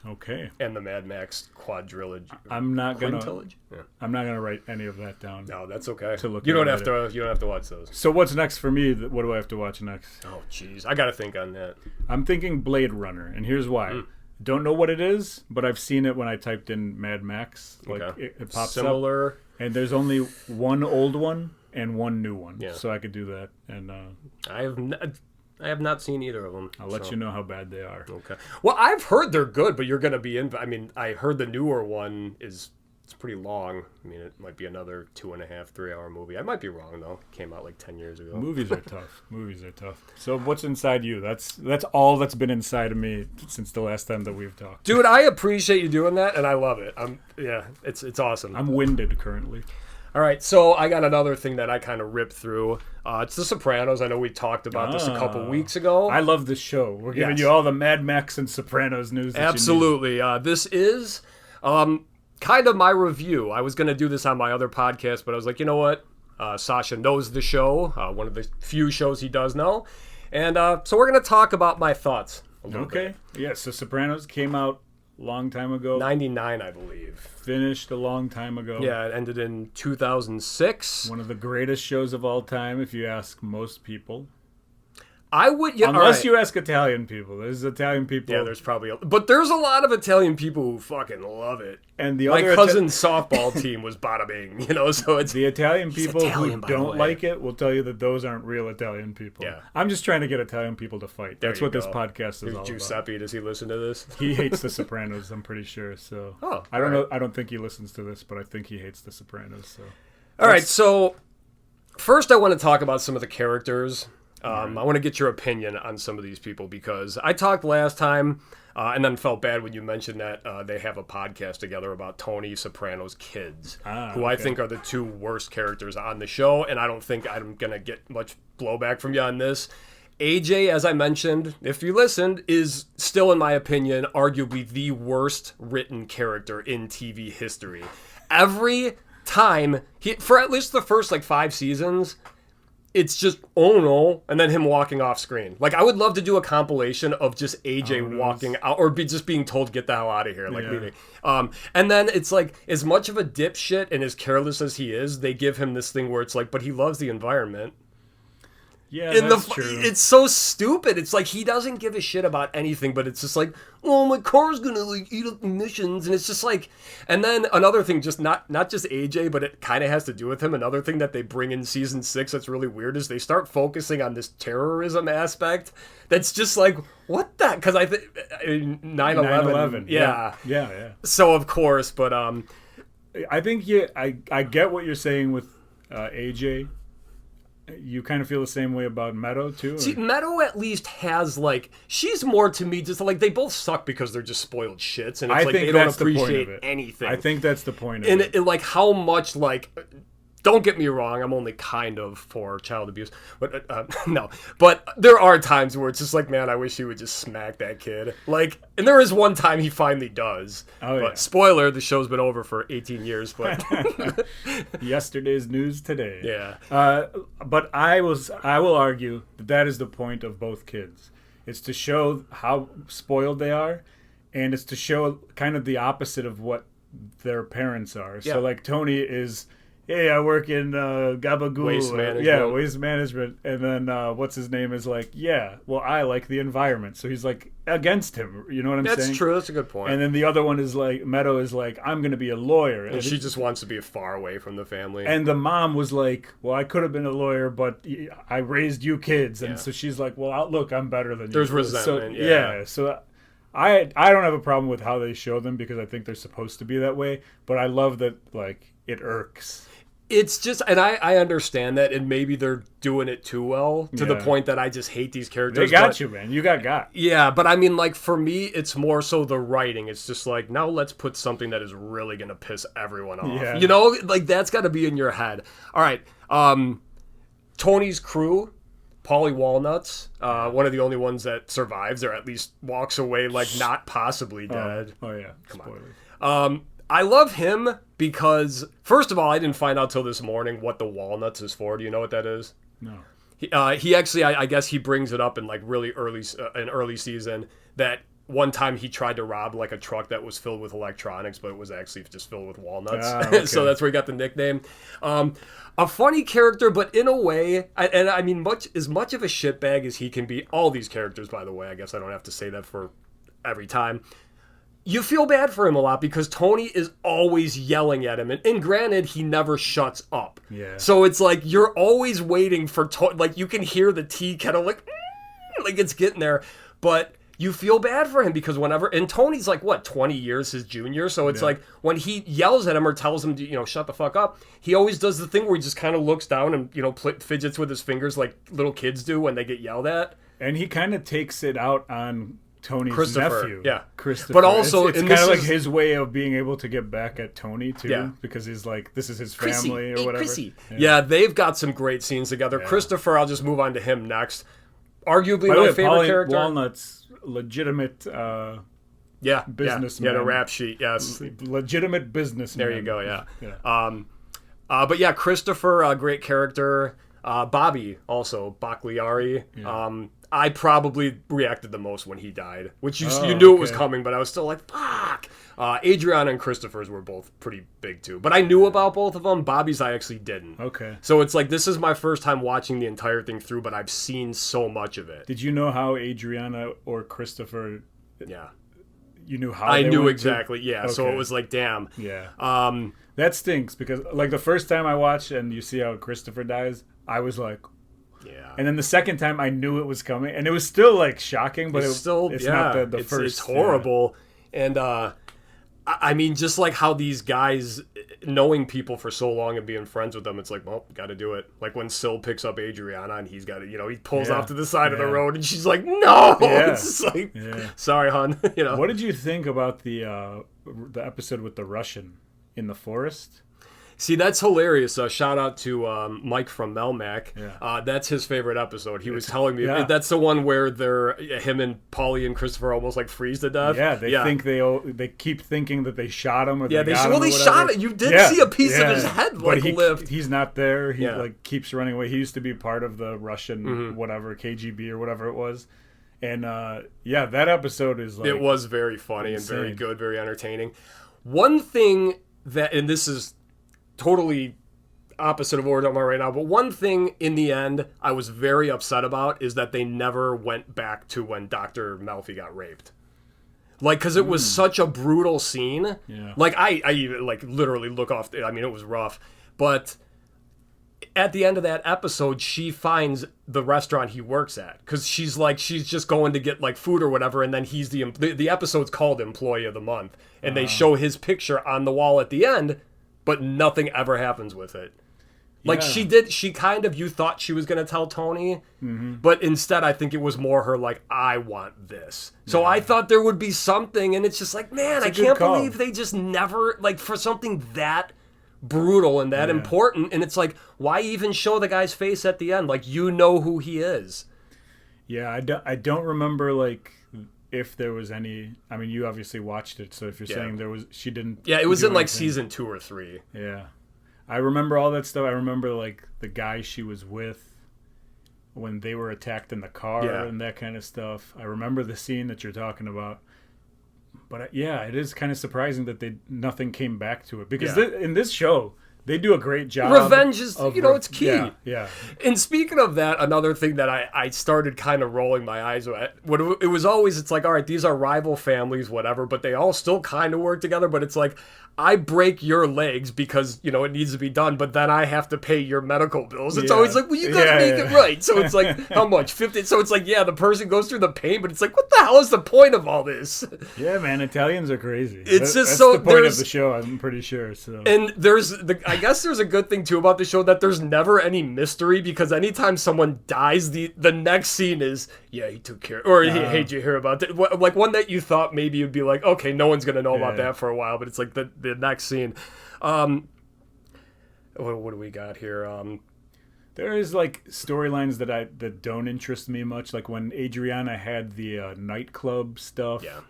Okay. And the Mad Max quadrilogy. I'm not gonna write any of that down. No, that's okay. To look you don't have to watch those. So what's next for me? What do I have to watch next? Oh, jeez, I got to think on that. I'm thinking Blade Runner, and here's why. Don't know what it is, but I've seen it when I typed in Mad Max. Like it pops Similar. up. And there's only one old one and one new one, so I could do that. And I have not seen either of them. I'll let you know how bad they are. Okay. Well, I've heard they're good, but you're going to be in. I mean, I heard the newer one it's pretty long. I mean, it might be another 2.5, 3 hour movie. I might be wrong though. It came out like 10 years ago. Movies are tough. So what's inside you? That's all that's been inside of me since the last time that we've talked. Dude, I appreciate you doing that, and I love it. It's awesome. I'm winded currently. All right, so I got another thing that I kind of ripped through. It's The Sopranos. I know we talked about this a couple weeks ago. I love this show. We're giving you all the Mad Max and Sopranos news that Absolutely. This is kind of my review. I was going to do this on my other podcast, but I was like, you know what? Sasha knows the show, one of the few shows he does know. And so we're going to talk about my thoughts a little bit. Yeah, so Sopranos came out a long time ago. 99, I believe. Finished a long time ago. Yeah, it ended in 2006. One of the greatest shows of all time, if you ask most people. I would, unless you ask Italian people. There's Italian people. Yeah, there's probably, but there's a lot of Italian people who fucking love it. And my cousin's softball team was bada bing, so it's the Italian people who don't like it will tell you that those aren't real Italian people. Yeah, I'm just trying to get Italian people to fight. That's what this podcast is all Giuseppe, about. does he listen to this? He hates The Sopranos, I'm pretty sure. So I don't know. I don't think he listens to this, but I think he hates The Sopranos. So all right. So first, I want to talk about some of the characters. I want to get your opinion on some of these people because I talked last time and then felt bad when you mentioned that they have a podcast together about Tony Soprano's kids, who I think are the two worst characters on the show, and I don't think I'm going to get much blowback from you on this. AJ, as I mentioned, if you listened, is still, in my opinion, arguably the worst written character in TV history. Every time, for at least the first 5 seasons, it's just, oh no, and then him walking off screen. I would love to do a compilation of just AJ walking out, or just being told, get the hell out of here, leaving. And then it's as much of a dipshit and as careless as he is, they give him this thing where it's but he loves the environment. Yeah, that's true. It's so stupid. It's he doesn't give a shit about anything, but it's just oh, my car's gonna eat up emissions, and it's just and then another thing, just not just AJ, but it kind of has to do with him. Another thing that they bring in season 6 that's really weird is they start focusing on this terrorism aspect. That's just what that? Because I think 9/11. Yeah. So of course, but I think I get what you're saying with AJ. You kind of feel the same way about Meadow, too? Or? See, Meadow at least has, she's more to me just, they both suck because they're just spoiled shits, and it's they don't appreciate anything. I think that's the point of it. And, how much, don't get me wrong, I'm only kind of for child abuse, but, no. But there are times where it's just man, I wish he would just smack that kid. And there is one time he finally does. Oh, but, spoiler, the show's been over for 18 years, but... Yesterday's news today. Yeah. But I will argue that is the point of both kids. It's to show how spoiled they are, and it's to show kind of the opposite of what their parents are. Yeah. So, Tony is... Hey, I work in Gabagool. Waste management. Yeah, waste management. And then what's his name is well, I like the environment. So he's against him. You know what I'm saying? That's true. That's a good point. And then the other one is Meadow is I'm going to be a lawyer. And she just wants to be far away from the family. And the mom was well, I could have been a lawyer, but I raised you kids. And so she's well, look, I'm better than you. There's resentment. So, so I don't have a problem with how they show them because I think they're supposed to be that way. But I love that, it irks. It's just, and I understand that, and maybe they're doing it too well to the point that I just hate these characters. They got you, man. You got. Yeah, but I mean, like, for me, it's more so the writing. It's just like, now let's put something that is really going to piss everyone off. Yeah. You know, like, that's got to be in your head. All right, Tony's crew, Paulie Walnuts, one of the only ones that survives, or at least walks away, like, not possibly dead. Oh yeah. Spoilers. I love him because, first of all, I didn't find out till this morning what the walnuts is for. Do you know what that is? No. He actually, I guess he brings it up in like really early season that one time he tried to rob like a truck that was filled with electronics, but it was actually just filled with walnuts. Okay. So that's where he got the nickname. A funny character, but in a way, and I mean, as much of a shitbag as he can be, all these characters, by the way, I guess I don't have to say that for every time. You feel bad for him a lot because Tony is always yelling at him. And granted, he never shuts up. Yeah. So it's like you're always waiting for like you can hear the tea kettle like it's getting there. But you feel bad for him because whenever... And Tony's like, what, 20 years his junior? So it's like when he yells at him or tells him to, shut the fuck up, he always does the thing where he just kind of looks down and, fidgets with his fingers like little kids do when they get yelled at. And he kind of takes it out on Tony's nephew. Yeah. Christopher. But also... It's kind of like his way of being able to get back at Tony, too. Yeah. Because he's like, this is his family or whatever. Yeah, they've got some great scenes together. Yeah. Christopher, I'll just move on to him next. Arguably my favorite character. Walnut's legitimate businessman. Yeah, the rap sheet, yes. Legitimate businessman. There you go, yeah. But yeah, Christopher, great character. Bobby, also, Bakhtiari. Yeah. I probably reacted the most when he died, which you knew it was coming, but I was still like, fuck. Adriana and Christopher's were both pretty big, too. But I knew about both of them. Bobby's I actually didn't. Okay. So it's like, this is my first time watching the entire thing through, but I've seen so much of it. Did you know how Adriana or Christopher... Yeah. You knew how I knew exactly, yeah. Okay. So it was like, damn. Yeah. That stinks, because like the first time I watched and you see how Christopher dies, I was like... Yeah. And then the second time I knew it was coming, and it was still like shocking, but it's not the first. It's horrible. Yeah. And I mean, just like how these guys, knowing people for so long and being friends with them, it's like, well, got to do it. Like when Syl picks up Adriana and he's got to, he pulls off to the side of the road and she's like, no! Yeah. It's just like, sorry, hon. What did you think about the episode with the Russian in the forest? See, that's hilarious. Shout out to Mike from Melmac. Yeah. That's his favorite episode. He was telling me that's the one where him and Paulie and Christopher almost like freeze to death. Yeah, they think they keep thinking that they shot him or they shot it. You did see a piece of his head lift. He's not there. He like keeps running away. He used to be part of the Russian whatever KGB or whatever it was. And that episode is like, it was very funny insane. And very good, very entertaining. One thing that, and this is totally opposite of what we're talking about right now, but one thing in the end I was very upset about is that they never went back to when Dr. Melfi got raped. Like, because it was such a brutal scene. Yeah. Like, I even, like, literally look off. I mean, it was rough. But at the end of that episode, she finds the restaurant he works at. Because she's just going to get, like, food or whatever, and then he's the episode's called Employee of the Month. And they show his picture on the wall at the end, but nothing ever happens with it. Like, she kind of, you thought she was going to tell Tony, but instead I think it was more her like, I want this. So I thought there would be something, and it's just like, man, I can't believe they just never, like, for something that brutal and that important, and it's like, why even show the guy's face at the end? Like, you know who he is. Yeah, I don't remember, like... if there was any, I mean, you obviously watched it, so if you're saying she didn't. Yeah, it was in like season 2 or 3. Yeah, I remember all that stuff. I remember like the guy she was with when they were attacked in the car and that kind of stuff. I remember the scene that you're talking about. But it is kind of surprising that nothing came back to it, because in this show they do a great job. Revenge is, it's key. Yeah. And speaking of that, another thing that I started kind of rolling my eyes at, it was always, it's like, all right, these are rival families, whatever, but they all still kind of work together. But it's like, I break your legs because, you know, it needs to be done, but then I have to pay your medical bills. It's Yeah. always like, well, you gotta make it right. So it's like, how much? 50? So it's like, yeah, the person goes through the pain, but it's like, what the hell is the point of all this? Yeah, man, Italians are crazy. It's just that's so the point of the show, I'm pretty sure. So. And I guess there's a good thing too about the show that there's never any mystery, because anytime someone dies, the next scene is, yeah, he took care, or hey, did you hear about that? Like one that you thought maybe you'd be like, okay, no one's gonna know about that for a while, but it's like the next scene. What do we got here? There is like storylines that don't interest me much, like when Adriana had the nightclub stuff. Yeah.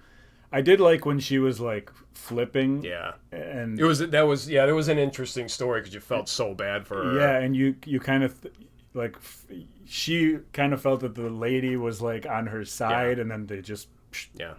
I did like when she was like flipping. Yeah. And there was an interesting story because you felt so bad for her. Yeah, and you kind of she kind of felt that the lady was like on her side, and then they just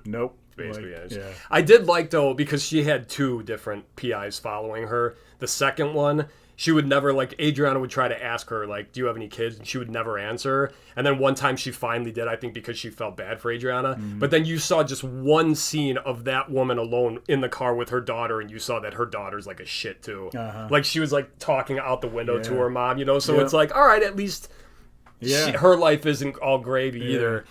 nope. Basically, like, yeah. I did like, though, because she had 2 different PIs following her. The second one, she would never, like, Adriana would try to ask her, like, do you have any kids? And she would never answer. And then one time she finally did, I think because she felt bad for Adriana. Mm-hmm. But then you saw just one scene of that woman alone in the car with her daughter, and you saw that her daughter's like a shit, too. Uh-huh. Like, she was, like, talking out the window to her mom, you know? So it's like, all right, at least her life isn't all gravy either.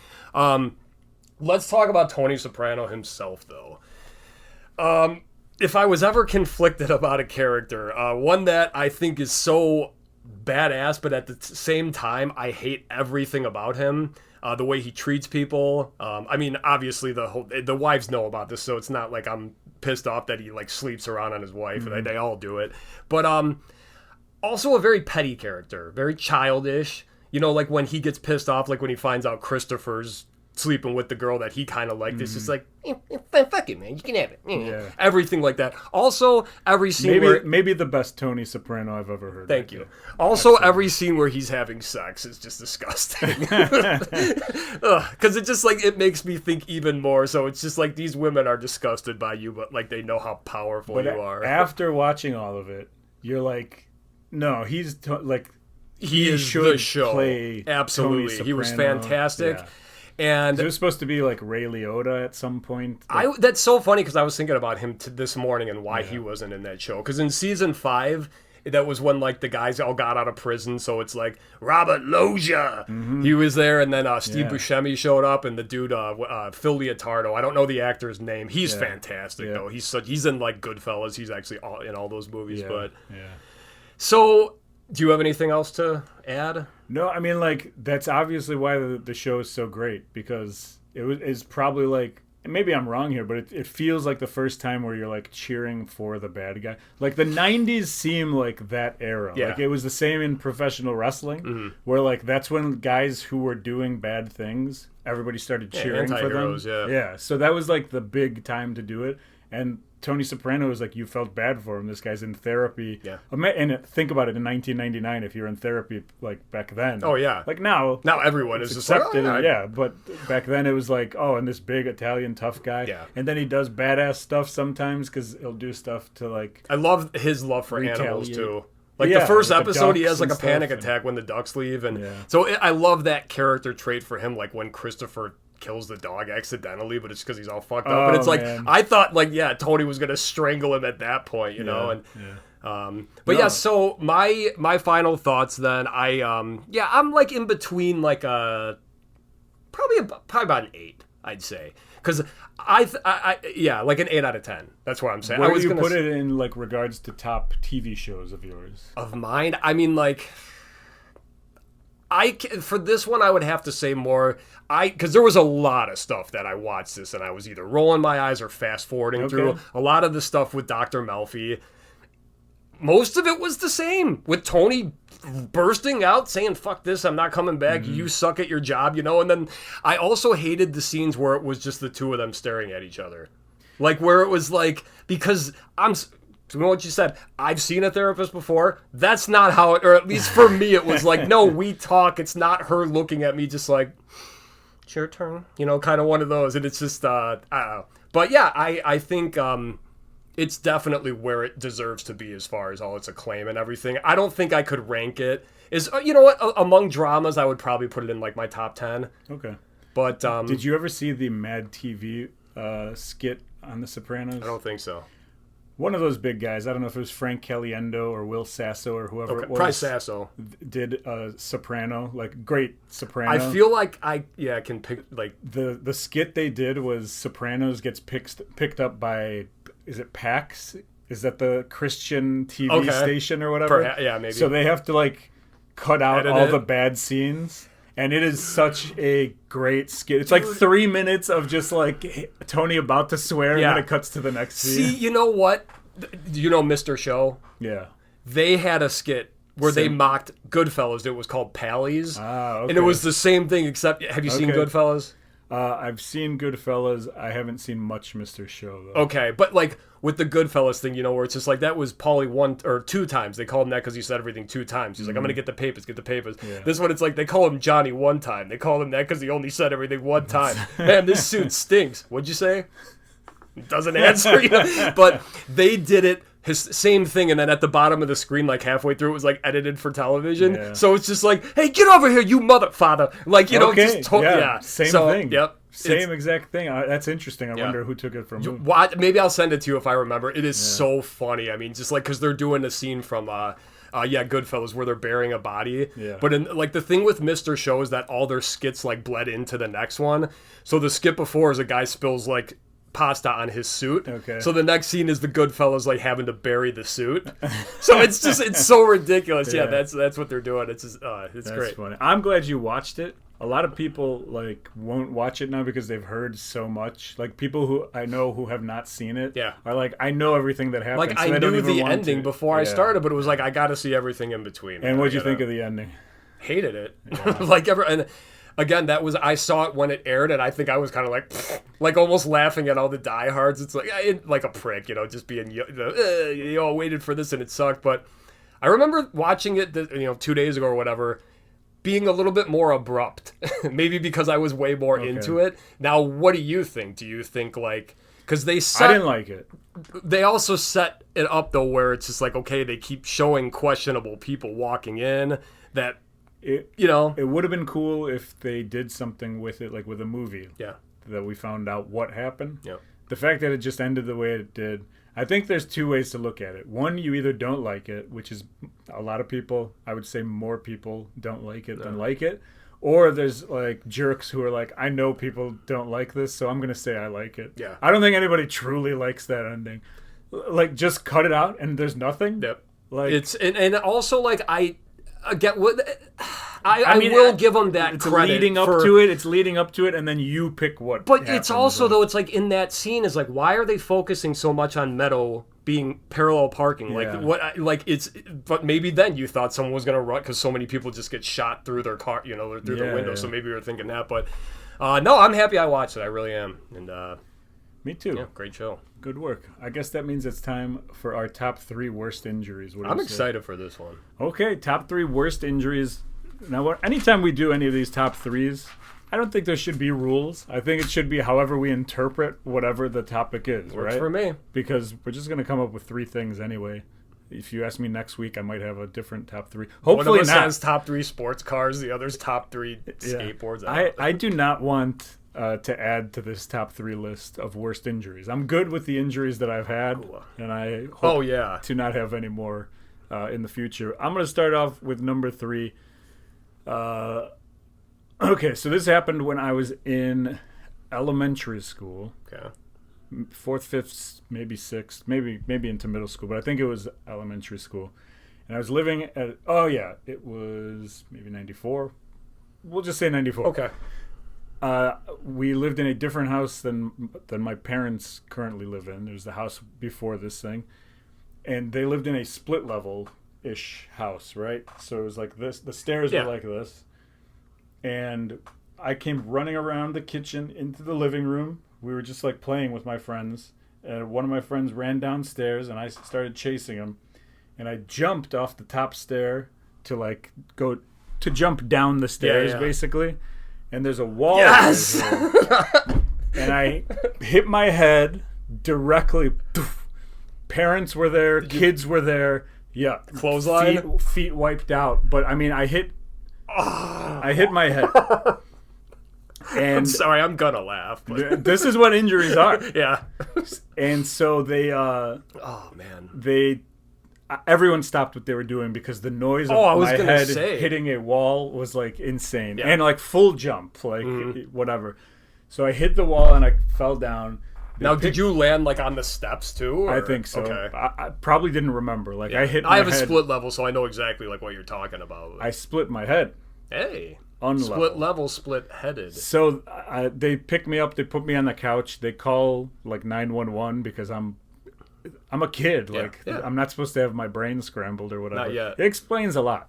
Let's talk about Tony Soprano himself, though. If I was ever conflicted about a character, one that I think is so badass, but at the same time, I hate everything about him. The way he treats people. I mean, obviously, the wives know about this, so it's not like I'm pissed off that he like sleeps around on his wife. Mm-hmm. They all do it. But also a very petty character, very childish. You know, like when he gets pissed off, like when he finds out Christopher's sleeping with the girl that he kind of liked. It's just like, fuck it, man. You can have it. Yeah. Everything like that. Also, every scene maybe the best Tony Soprano I've ever heard. Thank you. Also, every scene where he's having sex is just disgusting. Because it just, like, it makes me think even more. So it's just like these women are disgusted by you, but, like, they know how powerful you are. After watching all of it, you're like, no, he's, he is the show. Play Absolutely. He was fantastic. Yeah. And it was supposed to be like Ray Liotta at some point. That's so funny because I was thinking about him this morning and why he wasn't in that show. Because in season 5, that was when like the guys all got out of prison. So it's like Robert Loggia, he was there, and then Steve Buscemi showed up, and the dude Phil Leotardo. I don't know the actor's name. He's fantastic though. He's in like Goodfellas. He's actually in all those movies. So. Do you have anything else to add? No, I mean, like, that's obviously why the show is so great, because it's probably, like, maybe I'm wrong here, but it feels like the first time where you're, like, cheering for the bad guy. Like, the 90s seem like that era. Yeah. Like, it was the same in professional wrestling, where, like, that's when guys who were doing bad things, everybody started cheering for them. Yeah, so that was, like, the big time to do it, and Tony Soprano is like, you felt bad for him. This guy's in therapy. Yeah. And think about it, in 1999, if you're in therapy like back then. Oh, yeah. Like now everyone is accepted. But back then it was like, oh, and this big Italian tough guy. Yeah. And then he does badass stuff sometimes because he'll do stuff to like. I love his love for animals too. Like the first episode, he has like a panic attack when the ducks leave, and so I love that character trait for him. Like when Christopher kills the dog accidentally, but it's because he's all fucked up. But it's like, man. I thought like, Tony was gonna strangle him at that point, you know. And so my final thoughts then, I'm like in between like probably about an 8, I'd say, because I like an 8 out of 10. That's what I'm saying. Where do you put it in like regards to top TV shows of yours? Of mine, I mean, like, for this one, I would have to say more. Because there was a lot of stuff that I watched this, and I was either rolling my eyes or fast forwarding through. A lot of the stuff with Dr. Melfi, most of it was the same, with Tony bursting out saying, fuck this, I'm not coming back, you suck at your job, you know. And then I also hated the scenes where it was just the two of them staring at each other. Like, where it was like, because you know what you said, I've seen a therapist before. That's not how it, or at least for me, it was like, no, we talk. It's not her looking at me just like, it's your turn, you know, kind of one of those. And it's just, I don't know. But yeah, I think it's definitely where it deserves to be as far as all its acclaim and everything. I don't think I could rank it. You know what? Among dramas, I would probably put it in like my top 10. Okay. But did you ever see the Mad TV skit on The Sopranos? I don't think so. one of those big guys. I don't know if it was Frank Caliendo or Will Sasso or whoever it was. Probably Sasso. Did a soprano, like great soprano. I feel like I can pick like the skit they did was Sopranos gets picked up by, is it PAX? Is that the Christian TV station or whatever? Yeah, maybe. So they have to like cut out all the bad scenes. And it is such a great skit. It's like 3 minutes of just like Tony about to swear, and then it cuts to the next scene. See, you know what? You know Mr. Show? Yeah. They had a skit where they mocked Goodfellas. It was called Pallies. Okay. And it was the same thing, except, have you seen Goodfellas? I've seen Goodfellas. I haven't seen much Mr. Show, though. Okay, but like with the Goodfellas thing, you know, where it's just like that was Paulie 1 or 2 times. They called him that because he said everything 2 times. He's like, I'm going to get the papers. Yeah. This one, it's like they call him Johnny 1 time. They call him that because he only said everything 1 time. Man, this suit stinks. What'd you say? Doesn't answer. You know? But they did it. His same thing, and then at the bottom of the screen, like halfway through, it was like edited for television. Yeah. So it's just like, hey, get over here, you mother father. Like, you know, just same thing. Yep. Same exact thing. That's interesting. I wonder who took it from who. Maybe I'll send it to you if I remember. It is so funny. I mean, just like, because they're doing a scene from Goodfellas where they're burying a body. Yeah. But in like the thing with Mr. Show is that all their skits like bled into the next one. So the skit before is a guy spills like pasta on his suit. Okay. So the next scene is the Goodfellas like having to bury the suit. So it's so ridiculous. Yeah, that's what they're doing. It's just it's great. Funny. I'm glad you watched it. A lot of people like won't watch it now because they've heard so much. Like people who I know who have not seen it are like, I know everything that happened. Like so I knew the ending before I started, but it was like I got to see everything in between. And what'd you think of the ending? Hated it. Yeah. And again, I saw it when it aired, and I think I was kind of like almost laughing at all the diehards. It's like a prick, you know, just being waited for this and it sucked. But I remember watching it, 2 days ago or whatever, being a little bit more abrupt, maybe because I was way more into it. Now, what do you think? Do you think like, because I didn't like it. They also set it up though, where it's just like, okay, they keep showing questionable people walking in that. It would have been cool if they did something with it, like with a movie. Yeah. That we found out what happened. Yeah. The fact that it just ended the way it did. I think there's 2 ways to look at it. One, you either don't like it, which is a lot of people. I would say more people don't like it than like it. Or there's like jerks who are like, I know people don't like this, so I'm gonna say I like it. Yeah. I don't think anybody truly likes that ending. Like, just cut it out and there's nothing. Yep. Like it's and also like I get what I will give them that it's credit. It's leading up to it, and then you pick what. But it's also though, it's like in that scene is like, why are they focusing so much on Meadow being parallel parking? Like what? Like it's. But maybe then you thought someone was gonna run because so many people just get shot through their car, or through the window. Yeah. So maybe you were thinking that. But no, I'm happy I watched it. I really am. And me too. Yeah, great show. Good work. I guess that means it's time for our top 3 worst injuries. I'm excited for this one. Okay, top 3 worst injuries. Now, anytime we do any of these top 3s, I don't think there should be rules. I think it should be however we interpret whatever the topic is. Works right? for me. Because we're just going to come up with 3 things anyway. If you ask me next week, I might have a different top 3. Hopefully one of us not. has top 3 sports cars. The other's top 3 skateboards. I do not want to add to this top 3 list of worst injuries. I'm good with the injuries that I've had, and I hope to not have any more in the future. I'm going to start off with number 3. Okay, so this happened when I was in elementary school. Okay. 4th, 5th, maybe 6th, maybe into middle school, but I think it was elementary school. And I was living at, it was maybe 94. We'll just say 94. Okay. We lived in a different house than my parents currently live in. It was the house before this thing. And they lived in a split level-ish house, right? So it was like this. The stairs were like this. And I came running around the kitchen into the living room. We were just like playing with my friends. And one of my friends ran downstairs and I started chasing him. And I jumped off the top stair to jump down the stairs, basically. And there's a wall right here. And I hit my head directly. Parents were there. Kids were there. Yeah. Clothesline? Feet wiped out. But, I mean, I hit my head. And I'm sorry, I'm gonna laugh. But... this is what injuries are. Yeah. And so they, oh man, everyone stopped what they were doing because the noise of my head hitting a wall was like insane, and like full jump, like whatever. So I hit the wall and I fell down. Now, did you land like on the steps too? Or? I think so. Okay. I probably didn't remember. Like I hit. I have a split level, so I know exactly like what you're talking about. I split my head. Hey. Unlevel. Split level, split headed. So they pick me up. They put me on the couch. They call like 911 because I'm a kid. I'm not supposed to have my brain scrambled or whatever. Not yet. It explains a lot.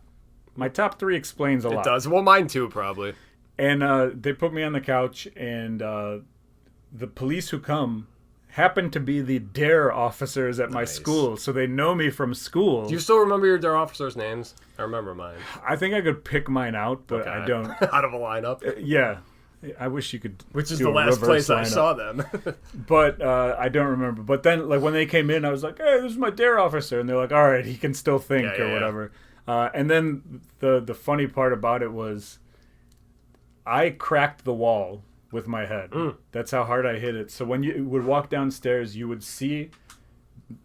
My top 3 explains a lot. It does. Well, mine too, probably. And they put me on the couch, and the police who come happen to be the DARE officers at my school, so they know me from school. Do you still remember your DARE officers' names? I remember mine. I think I could pick mine out, but I don't. Out of a lineup? Yeah. I wish you could. Which is the last place I saw them. But I don't remember. But then, like when they came in, I was like, "Hey, this is my DARE officer," and they're like, "All right, he can still think or whatever." And then the funny part about it was, I cracked the wall with my head. That's how hard I hit it. So when you would walk downstairs, you would see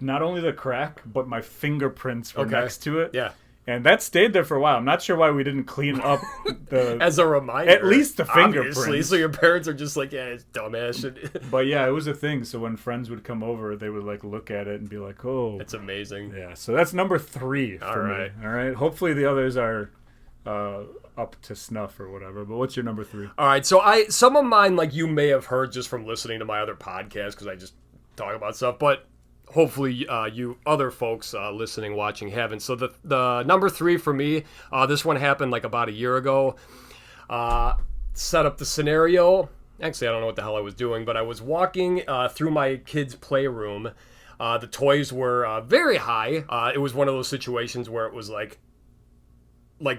not only the crack, but my fingerprints were next to it. Yeah. And that stayed there for a while. I'm not sure why we didn't clean up the... As a reminder. At least the fingerprints. Obviously, so your parents are just like, yeah, it's dumbass. But yeah, it was a thing. So when friends would come over, they would like look at it and be like, oh. It's amazing. Yeah, so that's number 3 for me. All right. Hopefully the others are up to snuff or whatever. But what's your number 3? All right, so some of mine, like you may have heard just from listening to my other podcasts, because I just talk about stuff, but hopefully you other folks listening, watching haven't. So the number 3 for me, this one happened like about a year ago. Set up the scenario. Actually, I don't know what the hell I was doing, but I was walking through my kids' playroom. The toys were very high. It was one of those situations where it was like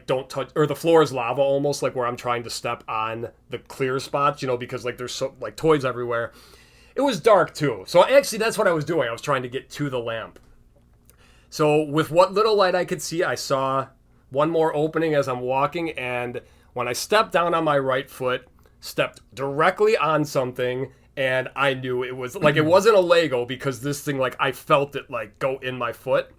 don't touch, or the floor is lava almost, like where I'm trying to step on the clear spots, because like there's so like toys everywhere. It was dark too. So actually that's what I was doing. I was trying to get to the lamp. So with what little light I could see, I saw one more opening as I'm walking, and when I stepped down on my right foot, stepped directly on something, and I knew it was like, it wasn't a Lego, because this thing, like I felt it like go in my foot.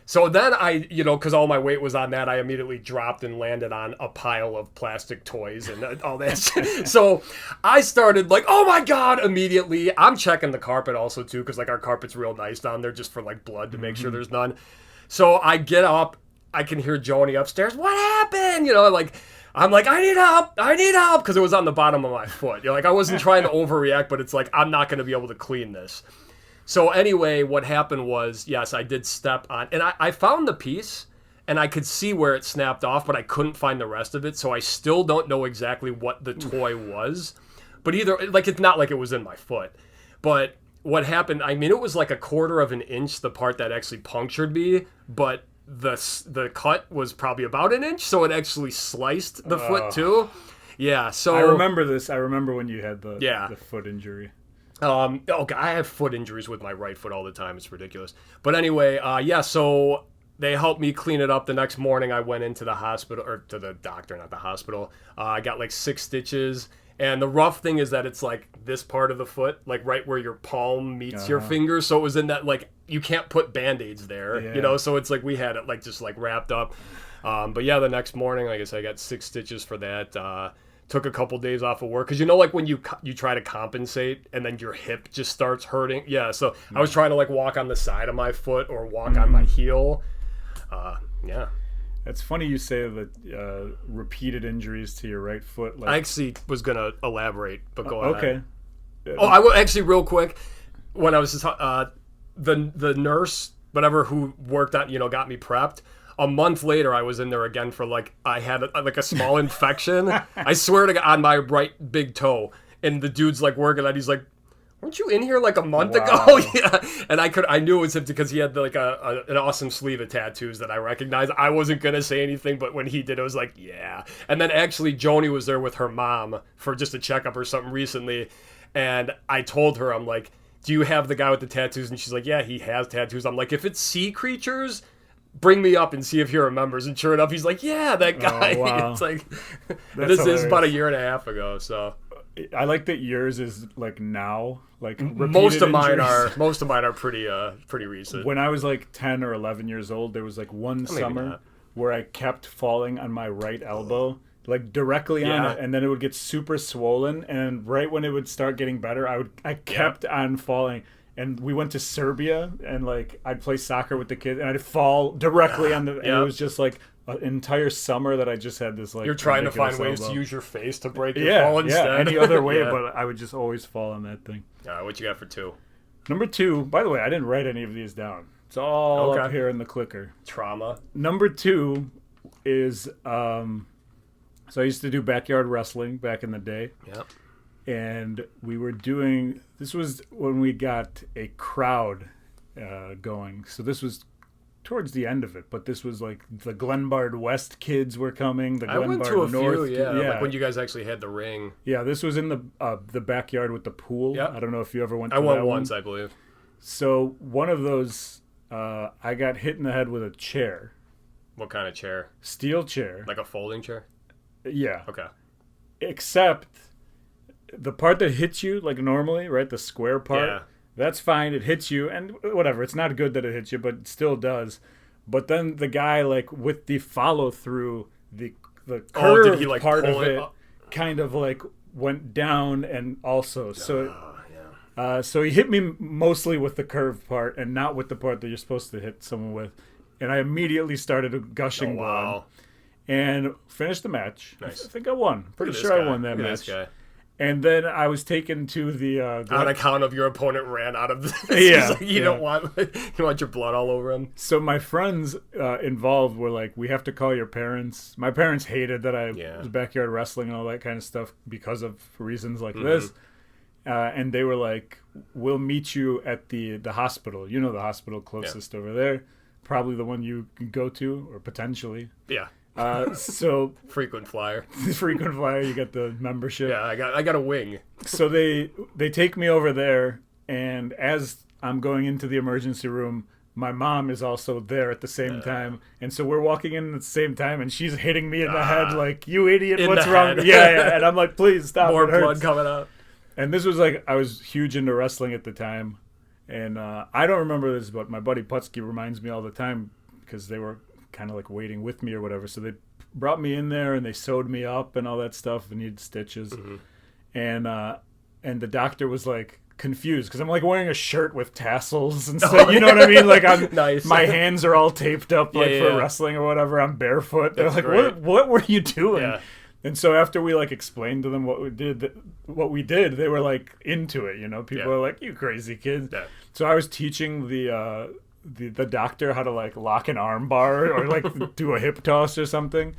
So then I, because all my weight was on that, I immediately dropped and landed on a pile of plastic toys and all that shit. So I started like, oh my God, immediately. I'm checking the carpet also too, because like our carpet's real nice down there just for like blood to make sure there's none. So I get up, I can hear Joni upstairs. What happened? I'm like, I need help, because it was on the bottom of my foot. Like I wasn't trying to overreact, but it's like, I'm not going to be able to clean this. So anyway, what happened was, yes, I did step on, and I found the piece, and I could see where it snapped off, but I couldn't find the rest of it, so I still don't know exactly what the toy was. But either, like, it's not like it was in my foot. But what happened, I mean, it was like 1/4 of an inch, the part that actually punctured me, but the cut was probably about an inch, so it actually sliced the foot too. Yeah, so... I remember this. I remember when you had the foot injury. Okay, I have foot injuries with my right foot all the time. It's ridiculous. But anyway, so they helped me clean it up. The next morning, I went into the hospital, or to the doctor, not the hospital. I got like 6 stitches. And the rough thing is that it's like this part of the foot, like right where your palm meets your finger. So it was in that, like, you can't put Band-Aids there, So it's like we had it like just like wrapped up. But yeah, the next morning, like I said, I got 6 stitches for that. Took a couple days off of work, because like when you try to compensate and then your hip just starts hurting. Yeah, so I was trying to like walk on the side of my foot or walk on my heel. Yeah. It's funny you say that repeated injuries to your right foot. Like... I actually was gonna elaborate, but go ahead. Okay. Oh, I will actually real quick. When I was just, the nurse, whatever, who worked on, got me prepped. A month later, I was in there again for like, I had a small infection. I swear to God, on my right big toe. And the dude's like working on, he's like, weren't you in here like a month ago? Yeah. And I knew it was him because he had like an awesome sleeve of tattoos that I recognized. I wasn't going to say anything, but when he did, it was like, yeah. And then actually Joni was there with her mom for just a checkup or something recently. And I told her, I'm like, do you have the guy with the tattoos? And she's like, yeah, he has tattoos. I'm like, if it's sea creatures, bring me up and see if he remembers. And sure enough, he's like, yeah, that guy. Oh, wow. It's like, this is about a year and a half ago. So I like that yours is like now, like Most of mine injuries. are pretty recent. When I was like 10 or 11 years old, there was like one summer not. where I kept falling on my right elbow, like directly on Yeah. it, and then it would get super swollen. And right when it would start getting better, I kept on falling. And we went to Serbia, and like I'd play soccer with the kids, and I'd fall directly on the. And it was just like an entire summer that I just had this like. You're trying to find ways elbow. to use your face to break your fall instead. Any other way, Yeah. but I would just always fall on that thing. All right, what you got for 2? Number 2, by the way, I didn't write any of these down. It's all up here in the clicker. Trauma. Number 2 is so I used to do backyard wrestling back in the day. Yep. And we were doing, this was when we got a crowd going. So this was towards the end of it, but this was like the Glenbard West kids were coming. The Glenbard I went to a North, few, like when you guys actually had the ring. Yeah, this was in the backyard with the pool. Yep. I don't know if you ever went to I went that once, one. I believe. So one of those, I got hit in the head with a chair. What kind of chair? Steel chair. Like a folding chair? Yeah. Okay. Except the part that hits you, like normally, right? The square part. Yeah. That's fine. It hits you, and whatever. It's not good that it hits you, but it still does. But then the guy, like with the follow through, the curved did he, like, part pull of it it, up? kind of like went down, and also so he hit me mostly with the curved part, and not with the part that you're supposed to hit someone with. And I immediately started gushing blood. Wow. And finished the match. Nice. I think I won. Pretty Look at sure this I guy. won that Look at match. this guy. And then I was taken to the On account of your opponent ran out of this. Yeah, You don't want your blood all over him. So my friends involved were like, we have to call your parents. My parents hated that I was backyard wrestling and all that kind of stuff because of reasons like this. And they were like, we'll meet you at the hospital. You know the hospital closest over there. Probably the one you can go to, or potentially. Yeah. So frequent flyer. Frequent flyer, you get the membership. Yeah, I got a wing. So they take me over there, and as I'm going into the emergency room, my mom is also there at the same time, and so we're walking in at the same time, and she's hitting me in the head like, "You idiot! What's wrong?" Yeah, and I'm like, "Please stop!" More blood coming out. And this was like, I was huge into wrestling at the time, and I don't remember this, but my buddy Putski reminds me all the time because they were kind of like waiting with me or whatever. So they brought me in there and they sewed me up and all that stuff. I needed stitches, and the doctor was like confused because I'm like wearing a shirt with tassels and stuff. You know what I mean? Like I'm nice. My hands are all taped up like for wrestling or whatever. I'm barefoot. They're like, what were you doing? Yeah. And so after we like explained to them what we did, they were like into it. You know, people are like, "You crazy kids." Yeah. So I was teaching the doctor how to like lock an arm bar or like do a hip toss or something.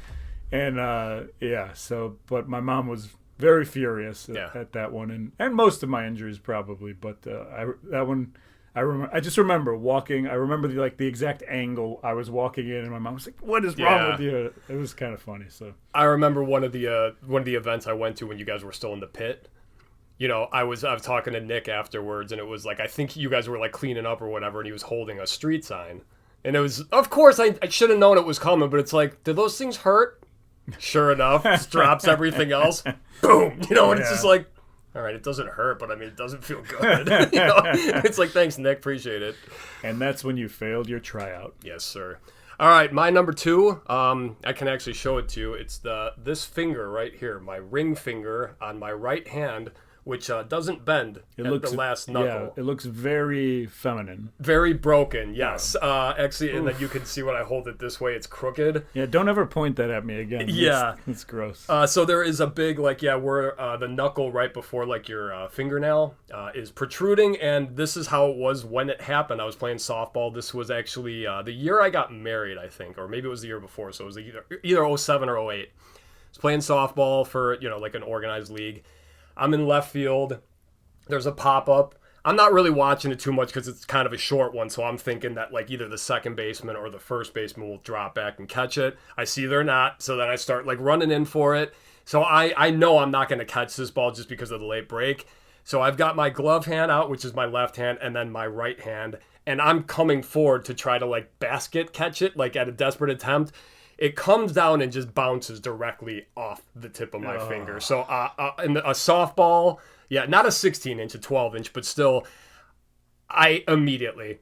And but my mom was very furious at that one, and most of my injuries probably, but that one I just remember walking. I remember the exact angle I was walking in, and my mom was like, "What is wrong with you?" It was kind of funny. So I remember one of the events I went to when you guys were still in the pit. You know, I was talking to Nick afterwards, and it was like, I think you guys were like cleaning up or whatever, and he was holding a street sign. And it was, of course, I should have known it was coming, but it's like, do those things hurt? Sure enough, just drops everything else. Boom! You know, and it's just like, all right, it doesn't hurt, but I mean, it doesn't feel good. You know? It's like, thanks, Nick, appreciate it. And that's when you failed your tryout. Yes, sir. All right, my number 2, I can actually show it to you. It's this finger right here, my ring finger on my right hand, which doesn't bend the last knuckle. Yeah, it looks very feminine. Very broken, yes. Actually, and then you can see when I hold it this way, it's crooked. Yeah, don't ever point that at me again. Yeah. It's gross. So there is a big, where the knuckle right before, your fingernail is protruding, and this is how it was when it happened. I was playing softball. This was actually the year I got married, I think, or maybe it was the year before, so it was either 07 or 08. I was playing softball for, an organized league. I'm in left field. There's a pop-up. I'm not really watching it too much because it's kind of a short one, so I'm thinking that either the second baseman or the first baseman will drop back and catch it. I see they're not, so then I start running in for it. So I know I'm not going to catch this ball just because of the late break. So I've got my glove hand out, which is my left hand, and then my right hand, and I'm coming forward to try to basket catch it, at a desperate attempt. it comes down and just bounces directly off the tip of my finger. So in a softball, yeah, not a 16-inch, a 12-inch, but still, I immediately,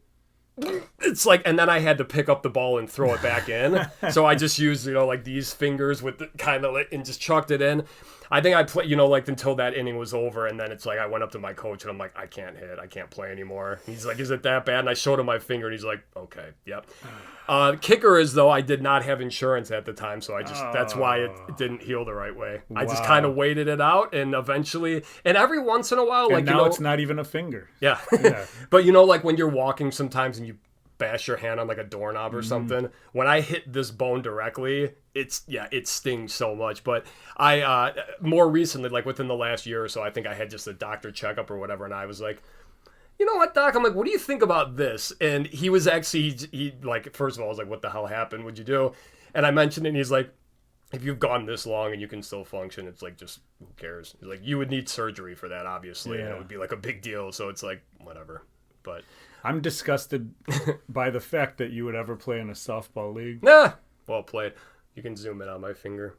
it's like, and then I had to pick up the ball and throw it back in. So I just used, like these fingers with the kind of, and just chucked it in. I think I played, like until that inning was over, and then it's like I went up to my coach and I'm like, I can't hit, I can't play anymore. He's like, is it that bad? And I showed him my finger, and he's like, okay, yep. Kicker is, though, I did not have insurance at the time, so that's why it didn't heal the right way. Wow. I just kind of waited it out, and eventually, and every once in a while, and now it's not even a finger. Yeah. But like when you're walking sometimes and you bash your hand on like a doorknob or something, when I hit this bone directly, it stings so much. But I more recently, like within the last year or so, I think I had just a doctor checkup or whatever, and I was like, you know what, doc? I'm like, what do you think about this? And he was actually, he like, first of all, I was like, what the hell happened? What'd you do? And I mentioned it, and he's like, if you've gone this long and you can still function, it's like, just who cares? He's like, you would need surgery for that, obviously, and it would be like a big deal. So it's like, whatever. But I'm disgusted by the fact that you would ever play in a softball league. Nah, well played. You can zoom in on my finger.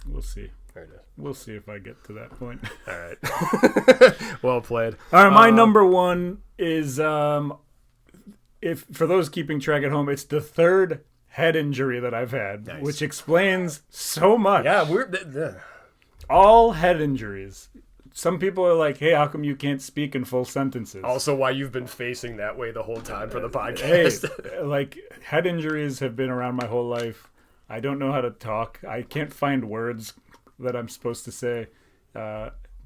We'll see. There it is. We'll see if I get to that point. All right. Well played. All right, my number one is, if for those keeping track at home, it's the third head injury that I've had, which explains so much. Yeah, all head injuries. Some people are like, hey, how come you can't speak in full sentences? Also, why you've been facing that way the whole time for the podcast. Hey, like, head injuries have been around my whole life. I don't know how to talk. I can't find words that I'm supposed to say.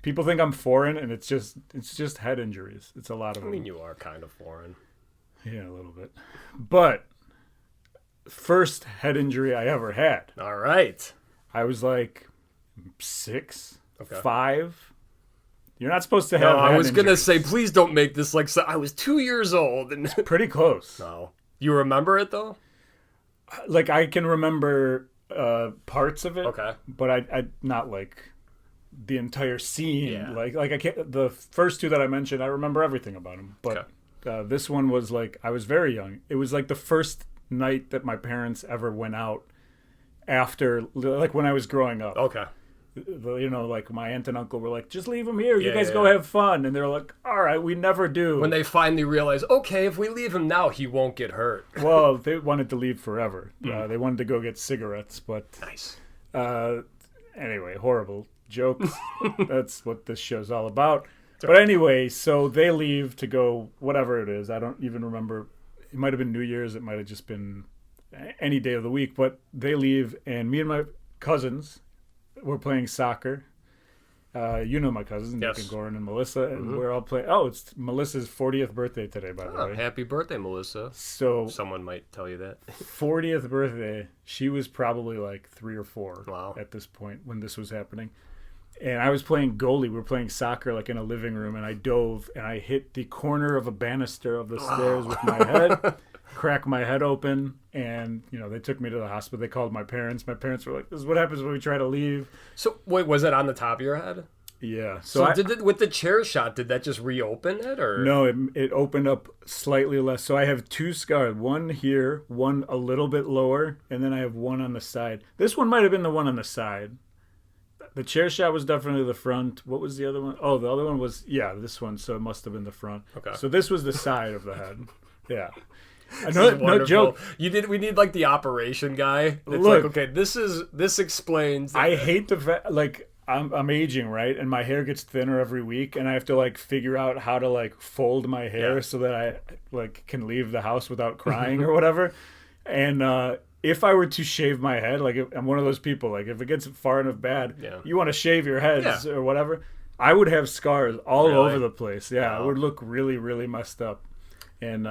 People think I'm foreign, and it's just head injuries. It's a lot of them. I mean, you are kind of foreign. Yeah, a little bit. But first head injury I ever had. All right. I was like 6, okay. 5. You're not supposed to have. No, I was gonna say, please don't make this like. I was 2 years old, and pretty close. No, you remember it though? Like I can remember parts of it. Okay, but I not like the entire scene. Yeah. Like I can't. The first two that I mentioned, I remember everything about them. But this one was like I was very young. It was like the first night that my parents ever went out after, like when I was growing up. Okay. Like my aunt and uncle were like, just leave him here. You guys go have fun. And they're like, all right, we never do. When they finally realize, okay, if we leave him now, he won't get hurt. Well, they wanted to leave forever. They wanted to go get cigarettes, but nice. Anyway, horrible jokes. That's what this show's all about. But anyway, so they leave to go whatever it is. I don't even remember. It might have been New Year's. It might have just been any day of the week. But they leave, and me and my cousins, we're playing soccer. My cousins, Nick and Goran and Melissa, and we're all playing. Oh, it's Melissa's 40th birthday today, by the way. Happy birthday, Melissa. So someone might tell you that. 40th birthday. She was probably like 3 or 4 wow. at this point when this was happening. And I was playing goalie. We were playing soccer like in a living room, and I dove and I hit the corner of a banister of the stairs with my head. Crack my head open, and they took me to the hospital. They called my parents. My parents were like, this is what happens when we try to leave. So wait, was it on the top of your head? Yeah. So with the chair shot, did that just reopen it, or no? It opened up slightly less. So I have 2 scars, one here, one a little bit lower, and then I have one on the side. This one might have been the one on the side. The chair shot was definitely the front. What was the other one? Oh, the other one was this one. So it must have been the front. Okay. So this was the side of the head. Yeah. No joke. We need like the operation guy. It's Look, like, okay, this explains. I hate the fact, like I'm aging, right? And my hair gets thinner every week, and I have to like figure out how to like fold my hair so that I like can leave the house without crying or whatever. And if I were to shave my head, like I'm one of those people, like if it gets far enough bad, you want to shave your heads or whatever, I would have scars all over the place. Yeah, it would look really, really messed up. And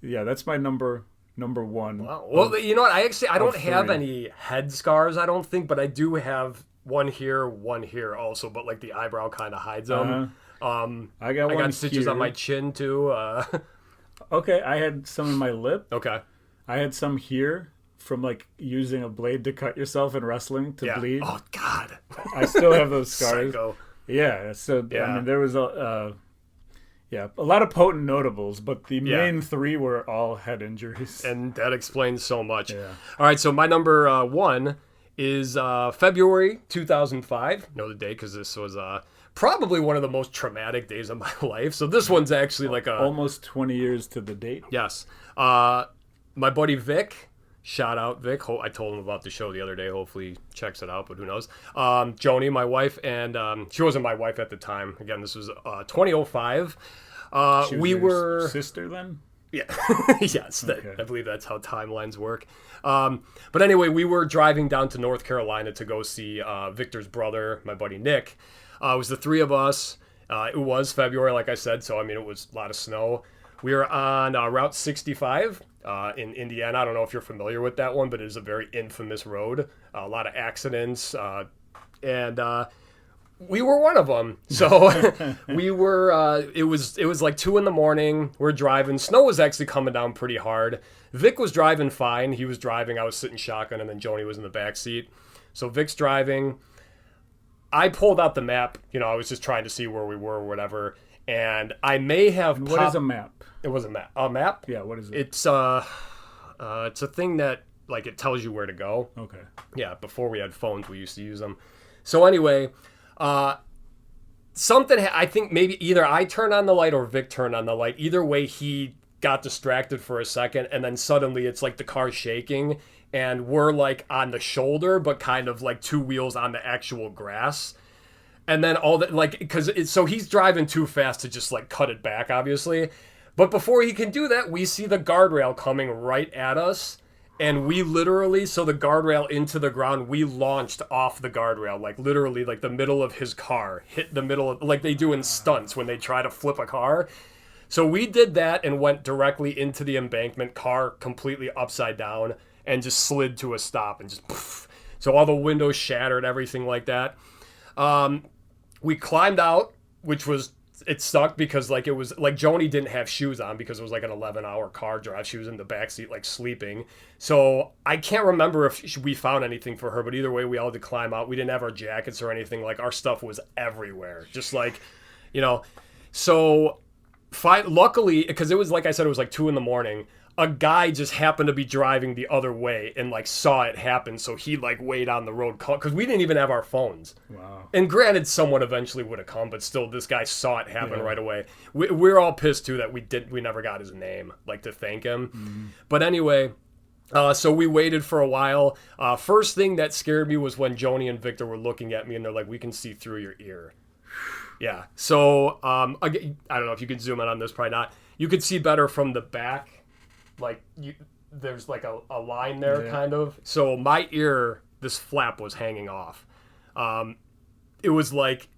that's my number one. Wow. Well, you know what? I don't have any head scars, I don't think, but I do have one here also, but like the eyebrow kind of hides them. I got stitches here. on my chin too. Okay, I had some in my lip. Okay. I had some here from like using a blade to cut yourself in wrestling to bleed. Oh God. I still have those scars. Psycho. Yeah. So I mean, there was Yeah, a lot of potent notables, but the Yeah. main three were all head injuries. And that explains so much. Yeah. All right, so my number one is February 2005. Know the date because this was probably one of the most traumatic days of my life. So this one's actually like a... Almost 20 years to the date. Yes. My buddy Vic, shout out Vic. I told him about the show the other day. Hopefully he checks it out, but who knows. Joni, my wife, and she wasn't my wife at the time. Again, this was 2005. We were sister then? Yeah. Yes, I believe that's how timelines work. But anyway, we were driving down to North Carolina to go see Victor's brother, my buddy Nick. It was the three of us. It was February, like I said, so I mean, it was a lot of snow. We were on Route 65 in Indiana. I don't know if you're familiar with that one, but it is a very infamous road. A lot of accidents, and we were one of them. So we were. It was like 2 a.m. We're driving. Snow was actually coming down pretty hard. Vic was driving fine. He was driving. I was sitting shotgun, and then Joni was in the back seat. So Vic's driving. I pulled out the map. I was just trying to see where we were or whatever. And I may have. What is a map? It was a map. A map? Yeah. What is it? It's a thing that like it tells you where to go. Okay. Yeah. Before we had phones, we used to use them. So anyway, something. I think maybe either I turned on the light or Vic turned on the light. Either way, he got distracted for a second, and then suddenly it's like the car's shaking, and we're like on the shoulder, but kind of like 2 wheels on the actual grass. And then all that, like, because so he's driving too fast to just like cut it back, obviously. But before he can do that, we see the guardrail coming right at us. And we literally, so the guardrail into the ground, we launched off the guardrail, like literally, like the middle of his car hit the middle of, like they do in stunts when they try to flip a car. So we did that and went directly into the embankment, car completely upside down, and just slid to a stop and just poof. So all the windows shattered, everything like that. We climbed out, which was, it sucked because like it was like Joni didn't have shoes on because it was like an 11-hour car drive. She was in the backseat like sleeping. So I can't remember if we found anything for her, but either way, we all had to climb out. We didn't have our jackets or anything. Like our stuff was everywhere. Just like, so luckily, because it was, like I said, it was like 2 a.m. A guy just happened to be driving the other way and like saw it happen. So he like waited on the road because we didn't even have our phones. Wow. And granted, someone eventually would have come, but still this guy saw it happen right away. We're all pissed too that we never got his name, like to thank him. Mm-hmm. But anyway, so we waited for a while. First thing that scared me was when Joni and Victor were looking at me and they're like, "We can see through your ear." Yeah. So I don't know if you could zoom in on this, probably not. You could see better from the back. Like there's like a line there kind of. So my ear, this flap was hanging off. It was like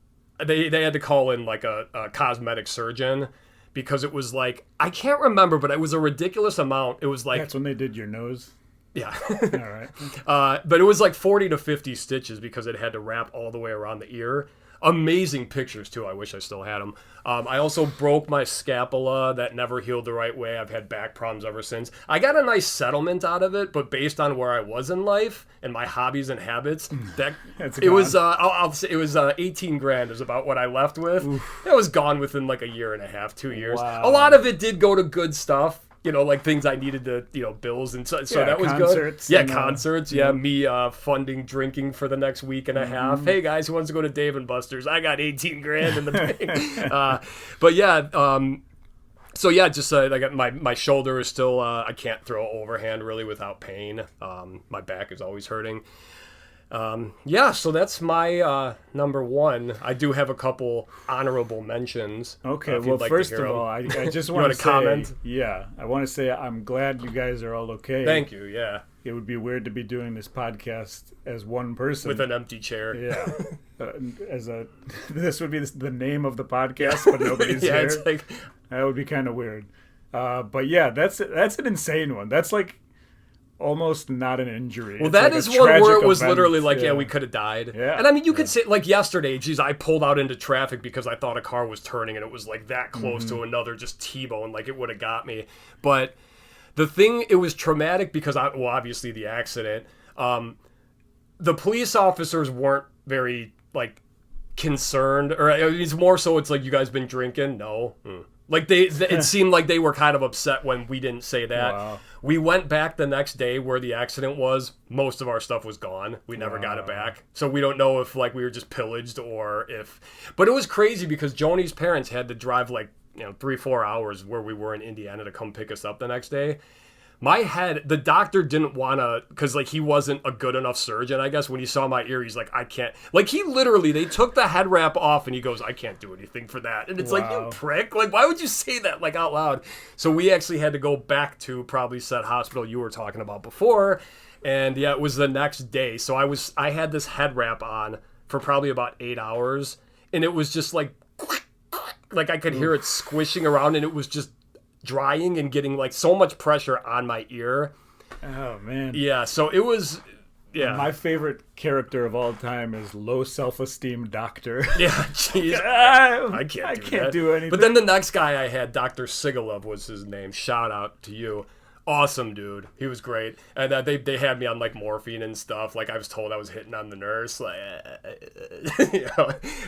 they had to call in like a cosmetic surgeon because it was like, I can't remember, but it was a ridiculous amount. It was like, that's when they did your nose. Yeah. All right. But it was like 40 to 50 stitches because it had to wrap all the way around the ear. Amazing pictures too. I wish I still had them. I also broke my scapula. That never healed the right way. I've had back problems ever since. I got a nice settlement out of it, but based on where I was in life and my hobbies and habits, I'll say it was 18 grand is about what I left with. Oof. It was gone within like a year and a half, 2 years. Wow. A lot of it did go to good stuff. Like things I needed to, bills and so that was good. Yeah, concerts. Yeah, me funding drinking for the next week and a half. Hey guys, who wants to go to Dave and Buster's? I got 18 grand in the bank. But yeah, so yeah, just like my shoulder is still. I can't throw overhand really without pain. My back is always hurting. So that's my number one. I do have a couple honorable mentions. Okay, well, first of all, I just want to say, comment? Yeah, I want to say I'm glad you guys are all okay. Thank you. Yeah, it would be weird to be doing this podcast as one person with an empty chair. Yeah, this would be the name of the podcast, but nobody's here. It's like, that would be kind of weird. But yeah, that's an insane one. That's like almost not an injury. Well, that is one where it was literally like, we could have died. Yeah. And I mean, you could say, like yesterday, geez, I pulled out into traffic because I thought a car was turning and it was like that close to another just T-bone, like it would have got me. But the thing, it was traumatic because, obviously the accident, the police officers weren't very, like, concerned. Or it's more so it's like, you guys been drinking? No. Like it seemed like they were kind of upset when we didn't say that. Wow. We went back the next day where the accident was. Most of our stuff was gone. We never got it back. So we don't know if like we were just pillaged or if. But it was crazy because Joni's parents had to drive like 3-4 hours where we were in Indiana to come pick us up the next day. My head, the doctor didn't want to, because, like, he wasn't a good enough surgeon, I guess. When he saw my ear, he's like, I can't. Like, he literally, they took the head wrap off, and he goes, I can't do anything for that. And it's like, you prick. Like, why would you say that, like, out loud? So we actually had to go back to probably said hospital you were talking about before. And, yeah, it was the next day. So I had this head wrap on for probably about 8 hours. And it was just, like I could hear it squishing around, and it was just drying and getting like so much pressure on my ear. Oh man. Yeah, so it was My favorite character of all time is low self-esteem doctor. Yeah, jeez. I can't do anything. But then the next guy I had, Dr. Sigalov was his name. Shout out to you. Awesome dude. He was great. And they had me on like morphine and stuff. Like I was told I was hitting on the nurse. Like,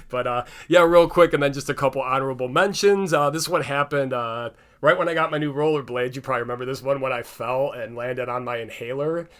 But yeah, real quick, and then just a couple honorable mentions. This one happened right when I got my new rollerblades. You probably remember this one when I fell and landed on my inhaler.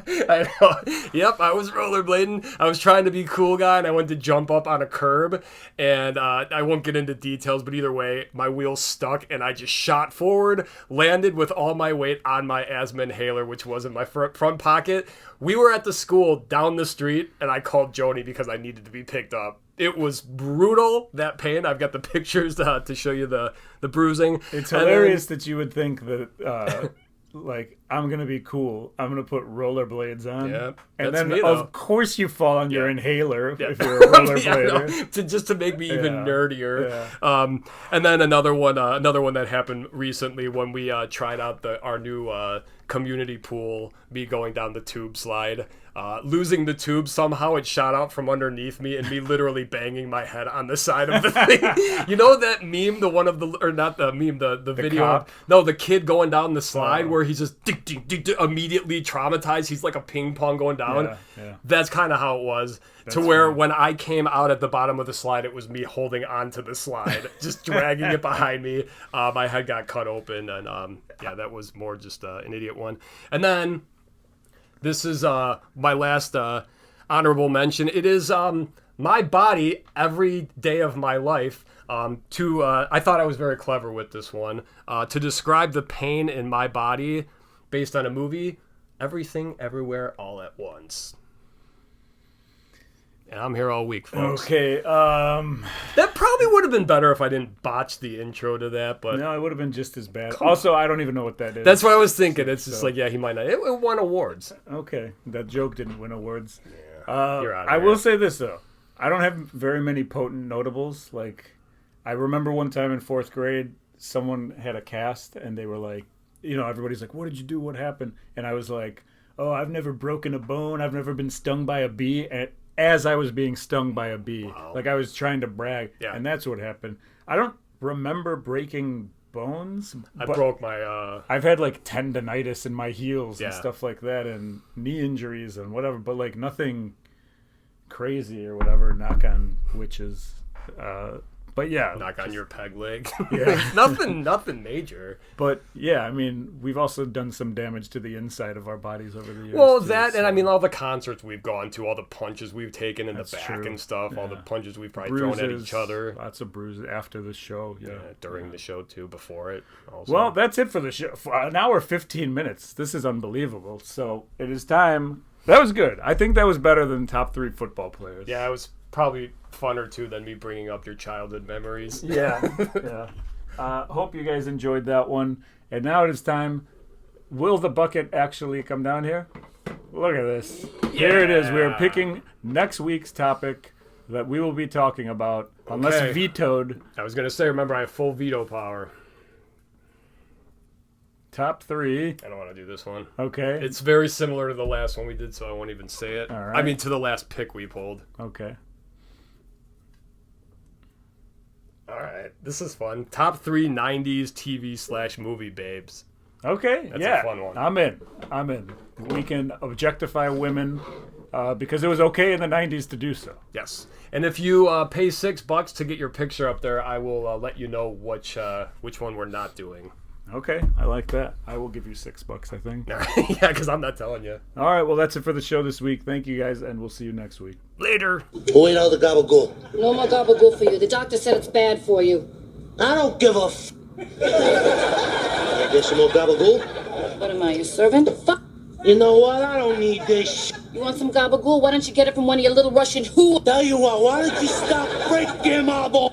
I know. Yep, I was rollerblading. I was trying to be a cool guy, and I went to jump up on a curb. And I won't get into details, but either way, my wheel stuck, and I just shot forward, landed with all my weight on my asthma inhaler, which was in my front pocket. We were at the school down the street, and I called Joni because I needed to be picked up. It was brutal, that pain. I've got the pictures to show you the bruising. It's hilarious that you would think that... like, I'm going to be cool. I'm going to put rollerblades on. Yeah, and that's then, me, of course, you fall on your inhaler if you're a Yeah, rollerblader. just to make me even nerdier. Yeah. And then another one that happened recently when we tried out our new community pool, me going down the tube slide. Losing the tube, somehow it shot out from underneath me and me literally banging my head on the side of the thing. You know that meme, the video? Cop? No, the kid going down the slide where he's just immediately traumatized. He's like a ping pong going down. Yeah. That's kind of how it was. That's where when I came out at the bottom of the slide, it was me holding onto the slide, just dragging it behind me. My head got cut open, and that was more just an idiot one. And then this is my last honorable mention. It is my body every day of my life. I thought I was very clever with this one. To describe the pain in my body based on a movie, Everything, Everywhere, All at Once. And I'm here all week, folks. Okay. That probably would have been better if I didn't botch the intro to that, but no, it would have been just as bad. Also, I don't even know what that is. That's what I was thinking. It's just like, yeah, he might not. It won awards. Okay, that joke didn't win awards. Yeah, you're out of I here. will say this though, I don't have very many potent notables. Like, I remember one time in 4th grade, someone had a cast, and they were like, everybody's like, "What did you do? What happened?" And I was like, "Oh, I've never broken a bone. I've never been stung by a bee." And as I was being stung by a bee. Wow. Like I was trying to brag, Yeah. and that's what happened. I don't remember breaking bones. I broke my... I've had like tendonitis in my heels and Yeah. stuff like that, and knee injuries and whatever, but like nothing crazy or whatever. Knock on witches. But yeah, knock on your peg leg. Yeah. nothing major. But yeah, I mean, we've also done some damage to the inside of our bodies over the years. Well, too, that, so. and I mean, all the concerts we've gone to, all the punches we've taken in That's the back true. and stuff, all the Yeah. punches we've probably bruises, thrown at each other. Lots of bruises after the show. Yeah, During the show, too, before it. Also. Well, that's it for the show. For an hour 15 minutes. This is unbelievable. So it is time. That was good. I think that was better than top 3 football players. Yeah, it was probably funner, too, than me bringing up your childhood memories. Yeah. Hope you guys enjoyed that one. And now it is time. Will the bucket actually come down here? Look at this. Here it is. We are picking next week's topic that we will be talking about, unless Okay. vetoed. I was going to say, remember, I have full veto power. Top 3. I don't want to do this one. Okay. It's very similar to the last one we did, so I won't even say it. All right. I mean, to the last pick we pulled. Okay. All right, this is fun. Top 3 90s TV/movie babes. Okay. That's yeah. a fun one. I'm in. We can objectify women because it was okay in the 90s to do so. Yes. And if you pay $6 to get your picture up there, I will let you know which one we're not doing. Okay, I like that. I will give you $6, I think. Yeah, because I'm not telling you. All right, well, that's it for the show this week. Thank you guys, and we'll see you next week. Later. Who ate all the gabagool? No more gabagool for you. The doctor said it's bad for you. I don't give a f. I get some more gabagool? What am I, your servant? Fuck. You know what? I don't need this sh. You want some gabagool? Why don't you get it from one of your little Russian who? Tell you what, why don't you stop breaking my ball?